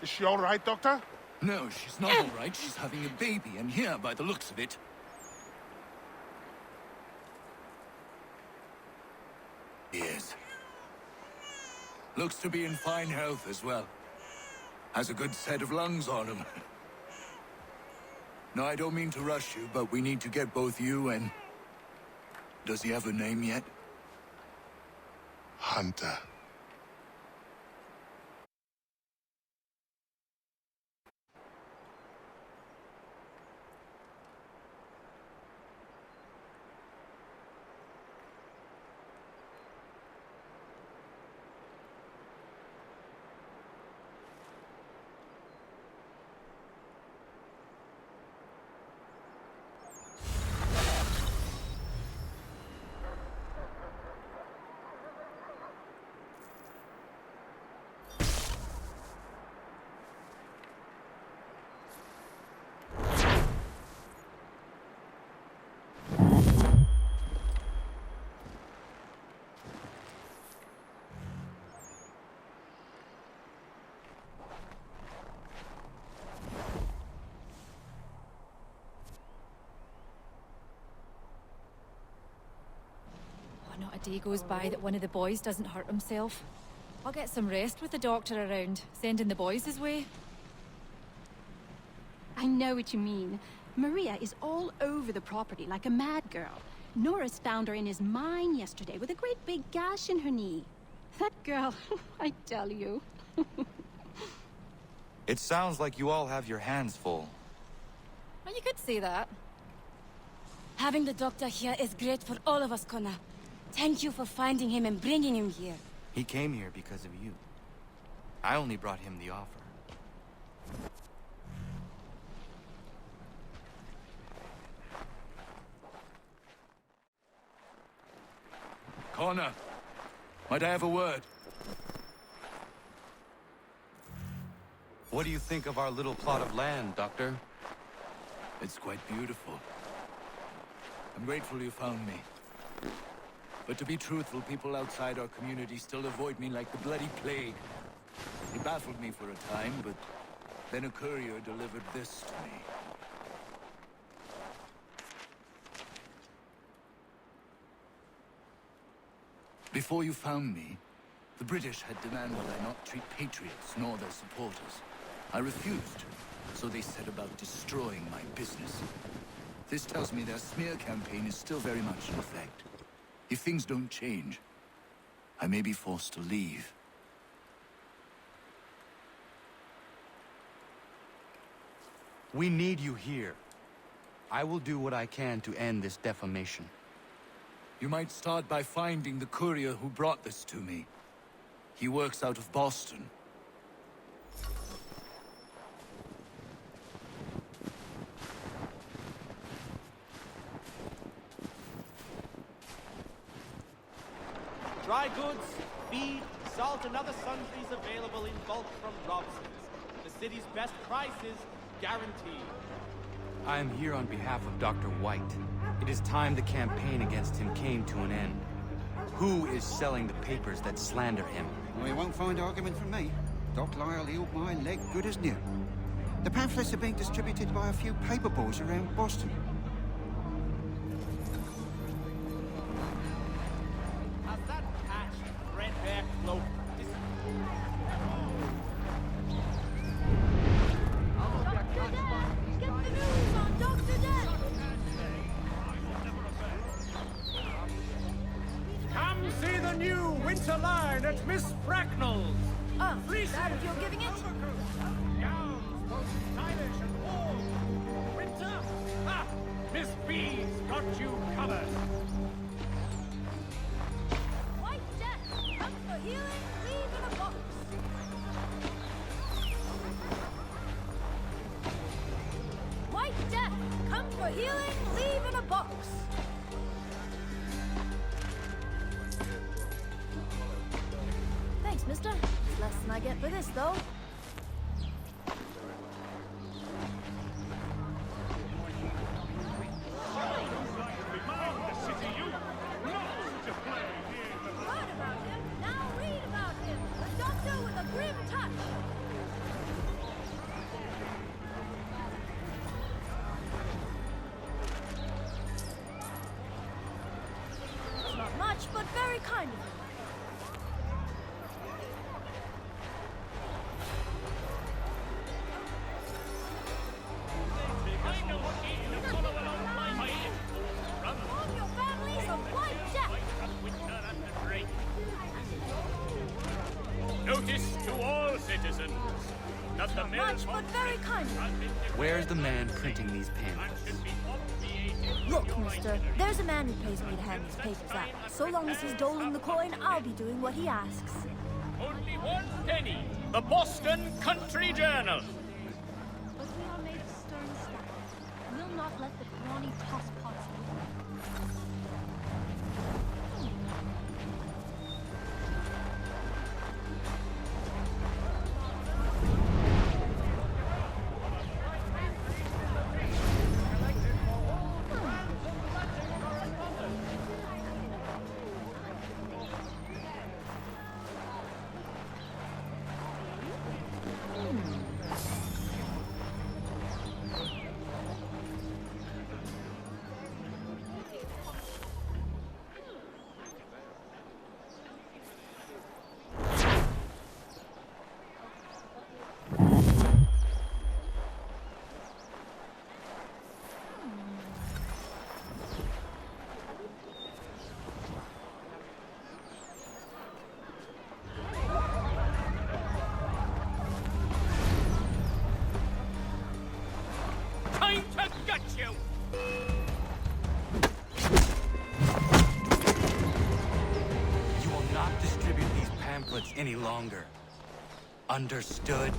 Is she all right, Doctor? No, she's not all right. She's having a baby, and here, by the looks of it. Yes. Looks to be in fine health as well. Has a good set of lungs on him. No, I don't mean to rush you, but we need to get both you and... Does he have a name yet? Hunter. Not a day goes by that one of the boys doesn't hurt himself. I'll get some rest with the doctor around, sending the boys his way. I know what you mean. Maria is all over the property like a mad girl. Norris found her in his mine yesterday with a great big gash in her knee. That girl, I tell you. It sounds like you all have your hands full. Well, you could say that. Having the doctor here is great for all of us, Connor. Thank you for finding him and bringing him here. He came here because of you. I only brought him the offer. Connor, might I have a word? What do you think of our little plot of land, Doctor? It's quite beautiful. I'm grateful you found me. But to be truthful, people outside our community still avoid me like the bloody plague. It baffled me for a time, but then a courier delivered this to me. Before you found me, the British had demanded I not treat patriots nor their supporters. I refused, so they set about destroying my business. This tells me their smear campaign is still very much in effect. If things don't change, I may be forced to leave. We need you here. I will do what I can to end this defamation. You might start by finding the courier who brought this to me. He works out of Boston. Dry goods, feed, salt, and other sundries available in bulk from Robson's. The city's best prices, guaranteed. I am here on behalf of Dr. White. It is time the campaign against him came to an end. Who is selling the papers that slander him? Well, you won't find argument from me. Doc Lyle healed my leg good as new. The pamphlets are being distributed by a few paper boys around Boston. Has that patched, threadbare cloak Come see the new winter line at Miss Bracknell's. Oh, is that what you're giving it? Gowns, both stylish and warm. Winter? Ha! Miss B's got you covered. White Death, come for healing, leave in a box. White Death, come for healing, leave in a box. Thanks, mister. It's less than I get for this, though. Heard about him, now read about him. The doctor with a grim touch. It's not much, but very kind of him. Warn your families of White Death. Notice to all citizens that the Much, but very kind of him. Where's the man printing these pamphlets? Look, mister, there's a man who pays me to hand these papers out. So long as he's doling the coin, I'll be doing what he asks. Only 1 penny. The Boston Country Journal. But we are made of stern stuff. We'll not let the brawny tosspots Time to gut you. You will not distribute these pamphlets any longer. Understood?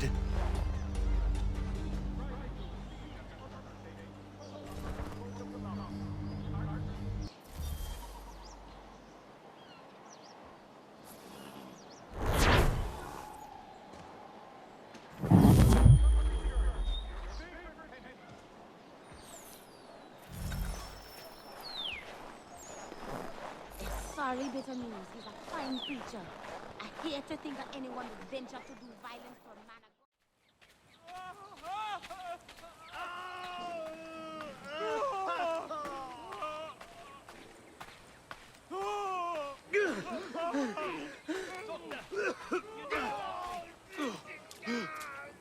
Sorry, bitter news. He's a fine creature. I hate to think that anyone would venture to do violence for a man of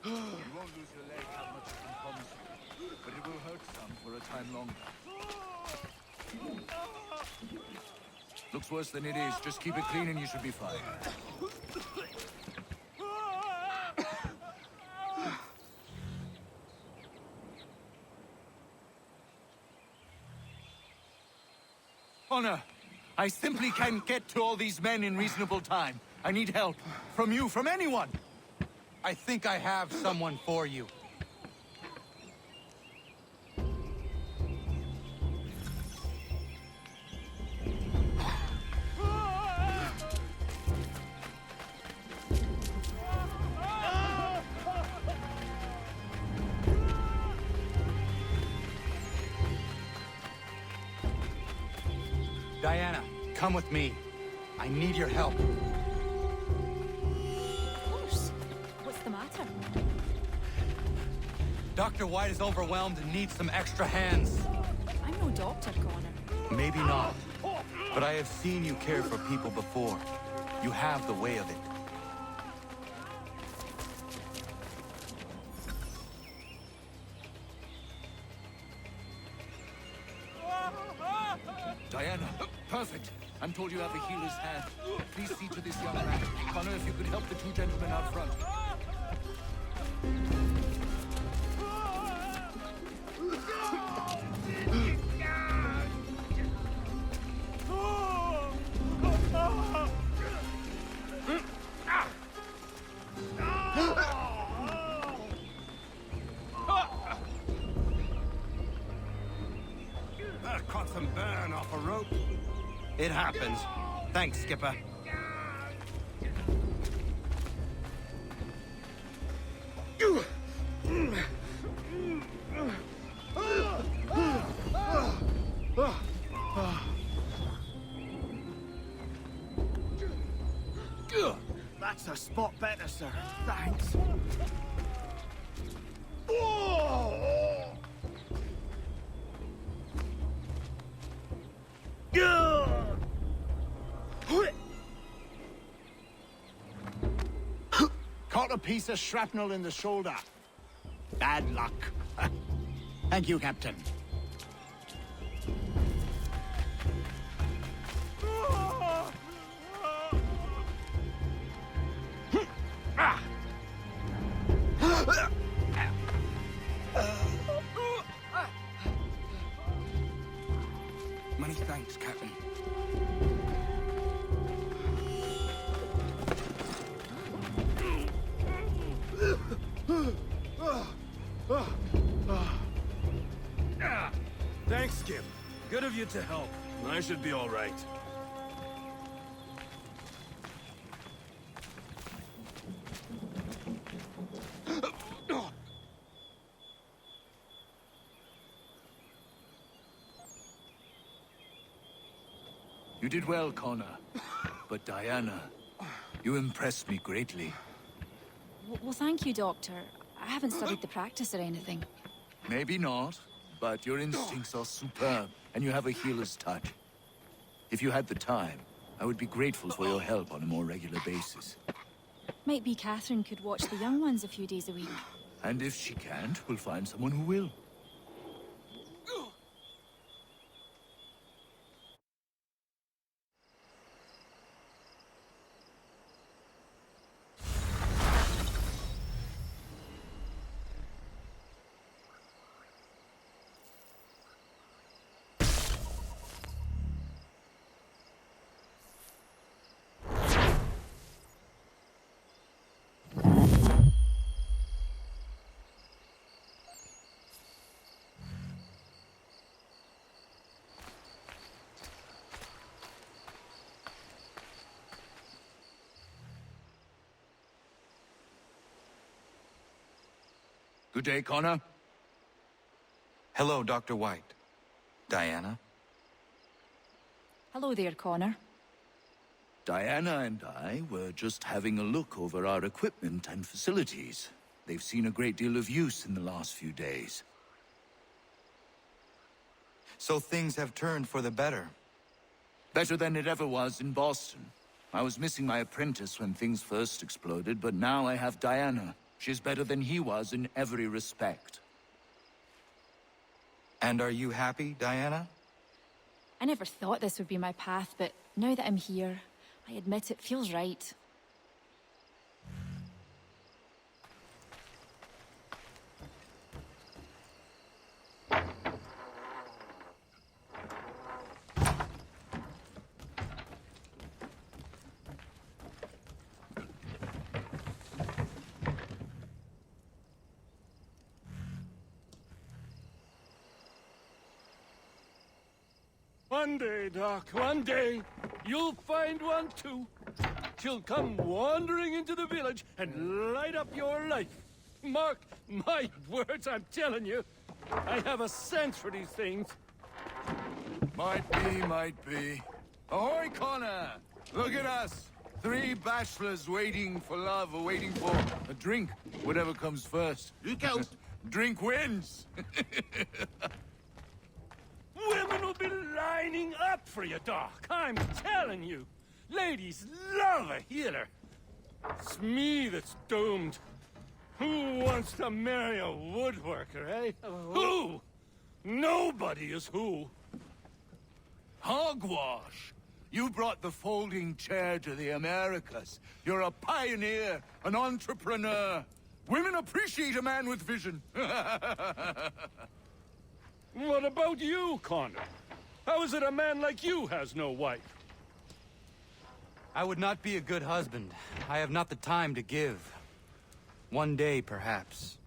You won't lose your leg that much, I promise you. But it will hurt some for a time longer. Looks worse than it is. Just keep it clean and you should be fine. Connor, I simply can't get to all these men in reasonable time. I need help. From you, from anyone. I think I have someone for you. Diana, come with me. I need your help. Of course. What's the matter? Dr. White is overwhelmed and needs some extra hands. I'm no doctor, Connor. Maybe not. But I have seen you care for people before. You have the way of it. Diana, perfect. I'm told you have a healer's hand. Please see to this young man. Connor, if you could help the two gentlemen out front. That caught some burn off a rope. It happens. Thanks, Skipper. That's a spot better, sir. Thanks. Caught a piece of shrapnel in the shoulder. Bad luck. Thank you, Captain. Many thanks, Captain. Thanks, Skip. Good of you to help. I should be all right. You did well, Connor. But Diana, you impressed me greatly. Well, thank you, Doctor. I haven't studied the practice or anything. Maybe not, but your instincts are superb, and you have a healer's touch. If you had the time, I would be grateful for your help on a more regular basis. Might be Catherine could watch the young ones a few days a week. And if she can't, we'll find someone who will. Good day, Connor. Hello, Dr. White. Diana? Hello there, Connor. Diana and I were just having a look over our equipment and facilities. They've seen a great deal of use in the last few days. So things have turned for the better. Better than it ever was in Boston. I was missing my apprentice when things first exploded, but now I have Diana. She's better than he was in every respect. And are you happy, Diana? I never thought this would be my path, but now that I'm here, I admit it feels right. One day, Doc, one day, you'll find one too. She'll come wandering into the village and light up your life. Mark my words, I'm telling you. I have a sense for these things. Might be. Ahoy, Connor! Look at us! 3 bachelors waiting for love, or waiting for a drink. Whatever comes first. Look out! Drink wins! Women will be lining up for you, Doc. I'm telling you. Ladies love a healer. It's me that's doomed. Who wants to marry a woodworker, eh? Who? Nobody is who. Hogwash! You brought the folding chair to the Americas. You're a pioneer, an entrepreneur. Women appreciate a man with vision. What about you, Connor? How is it a man like you has no wife? I would not be a good husband. I have not the time to give. One day, perhaps.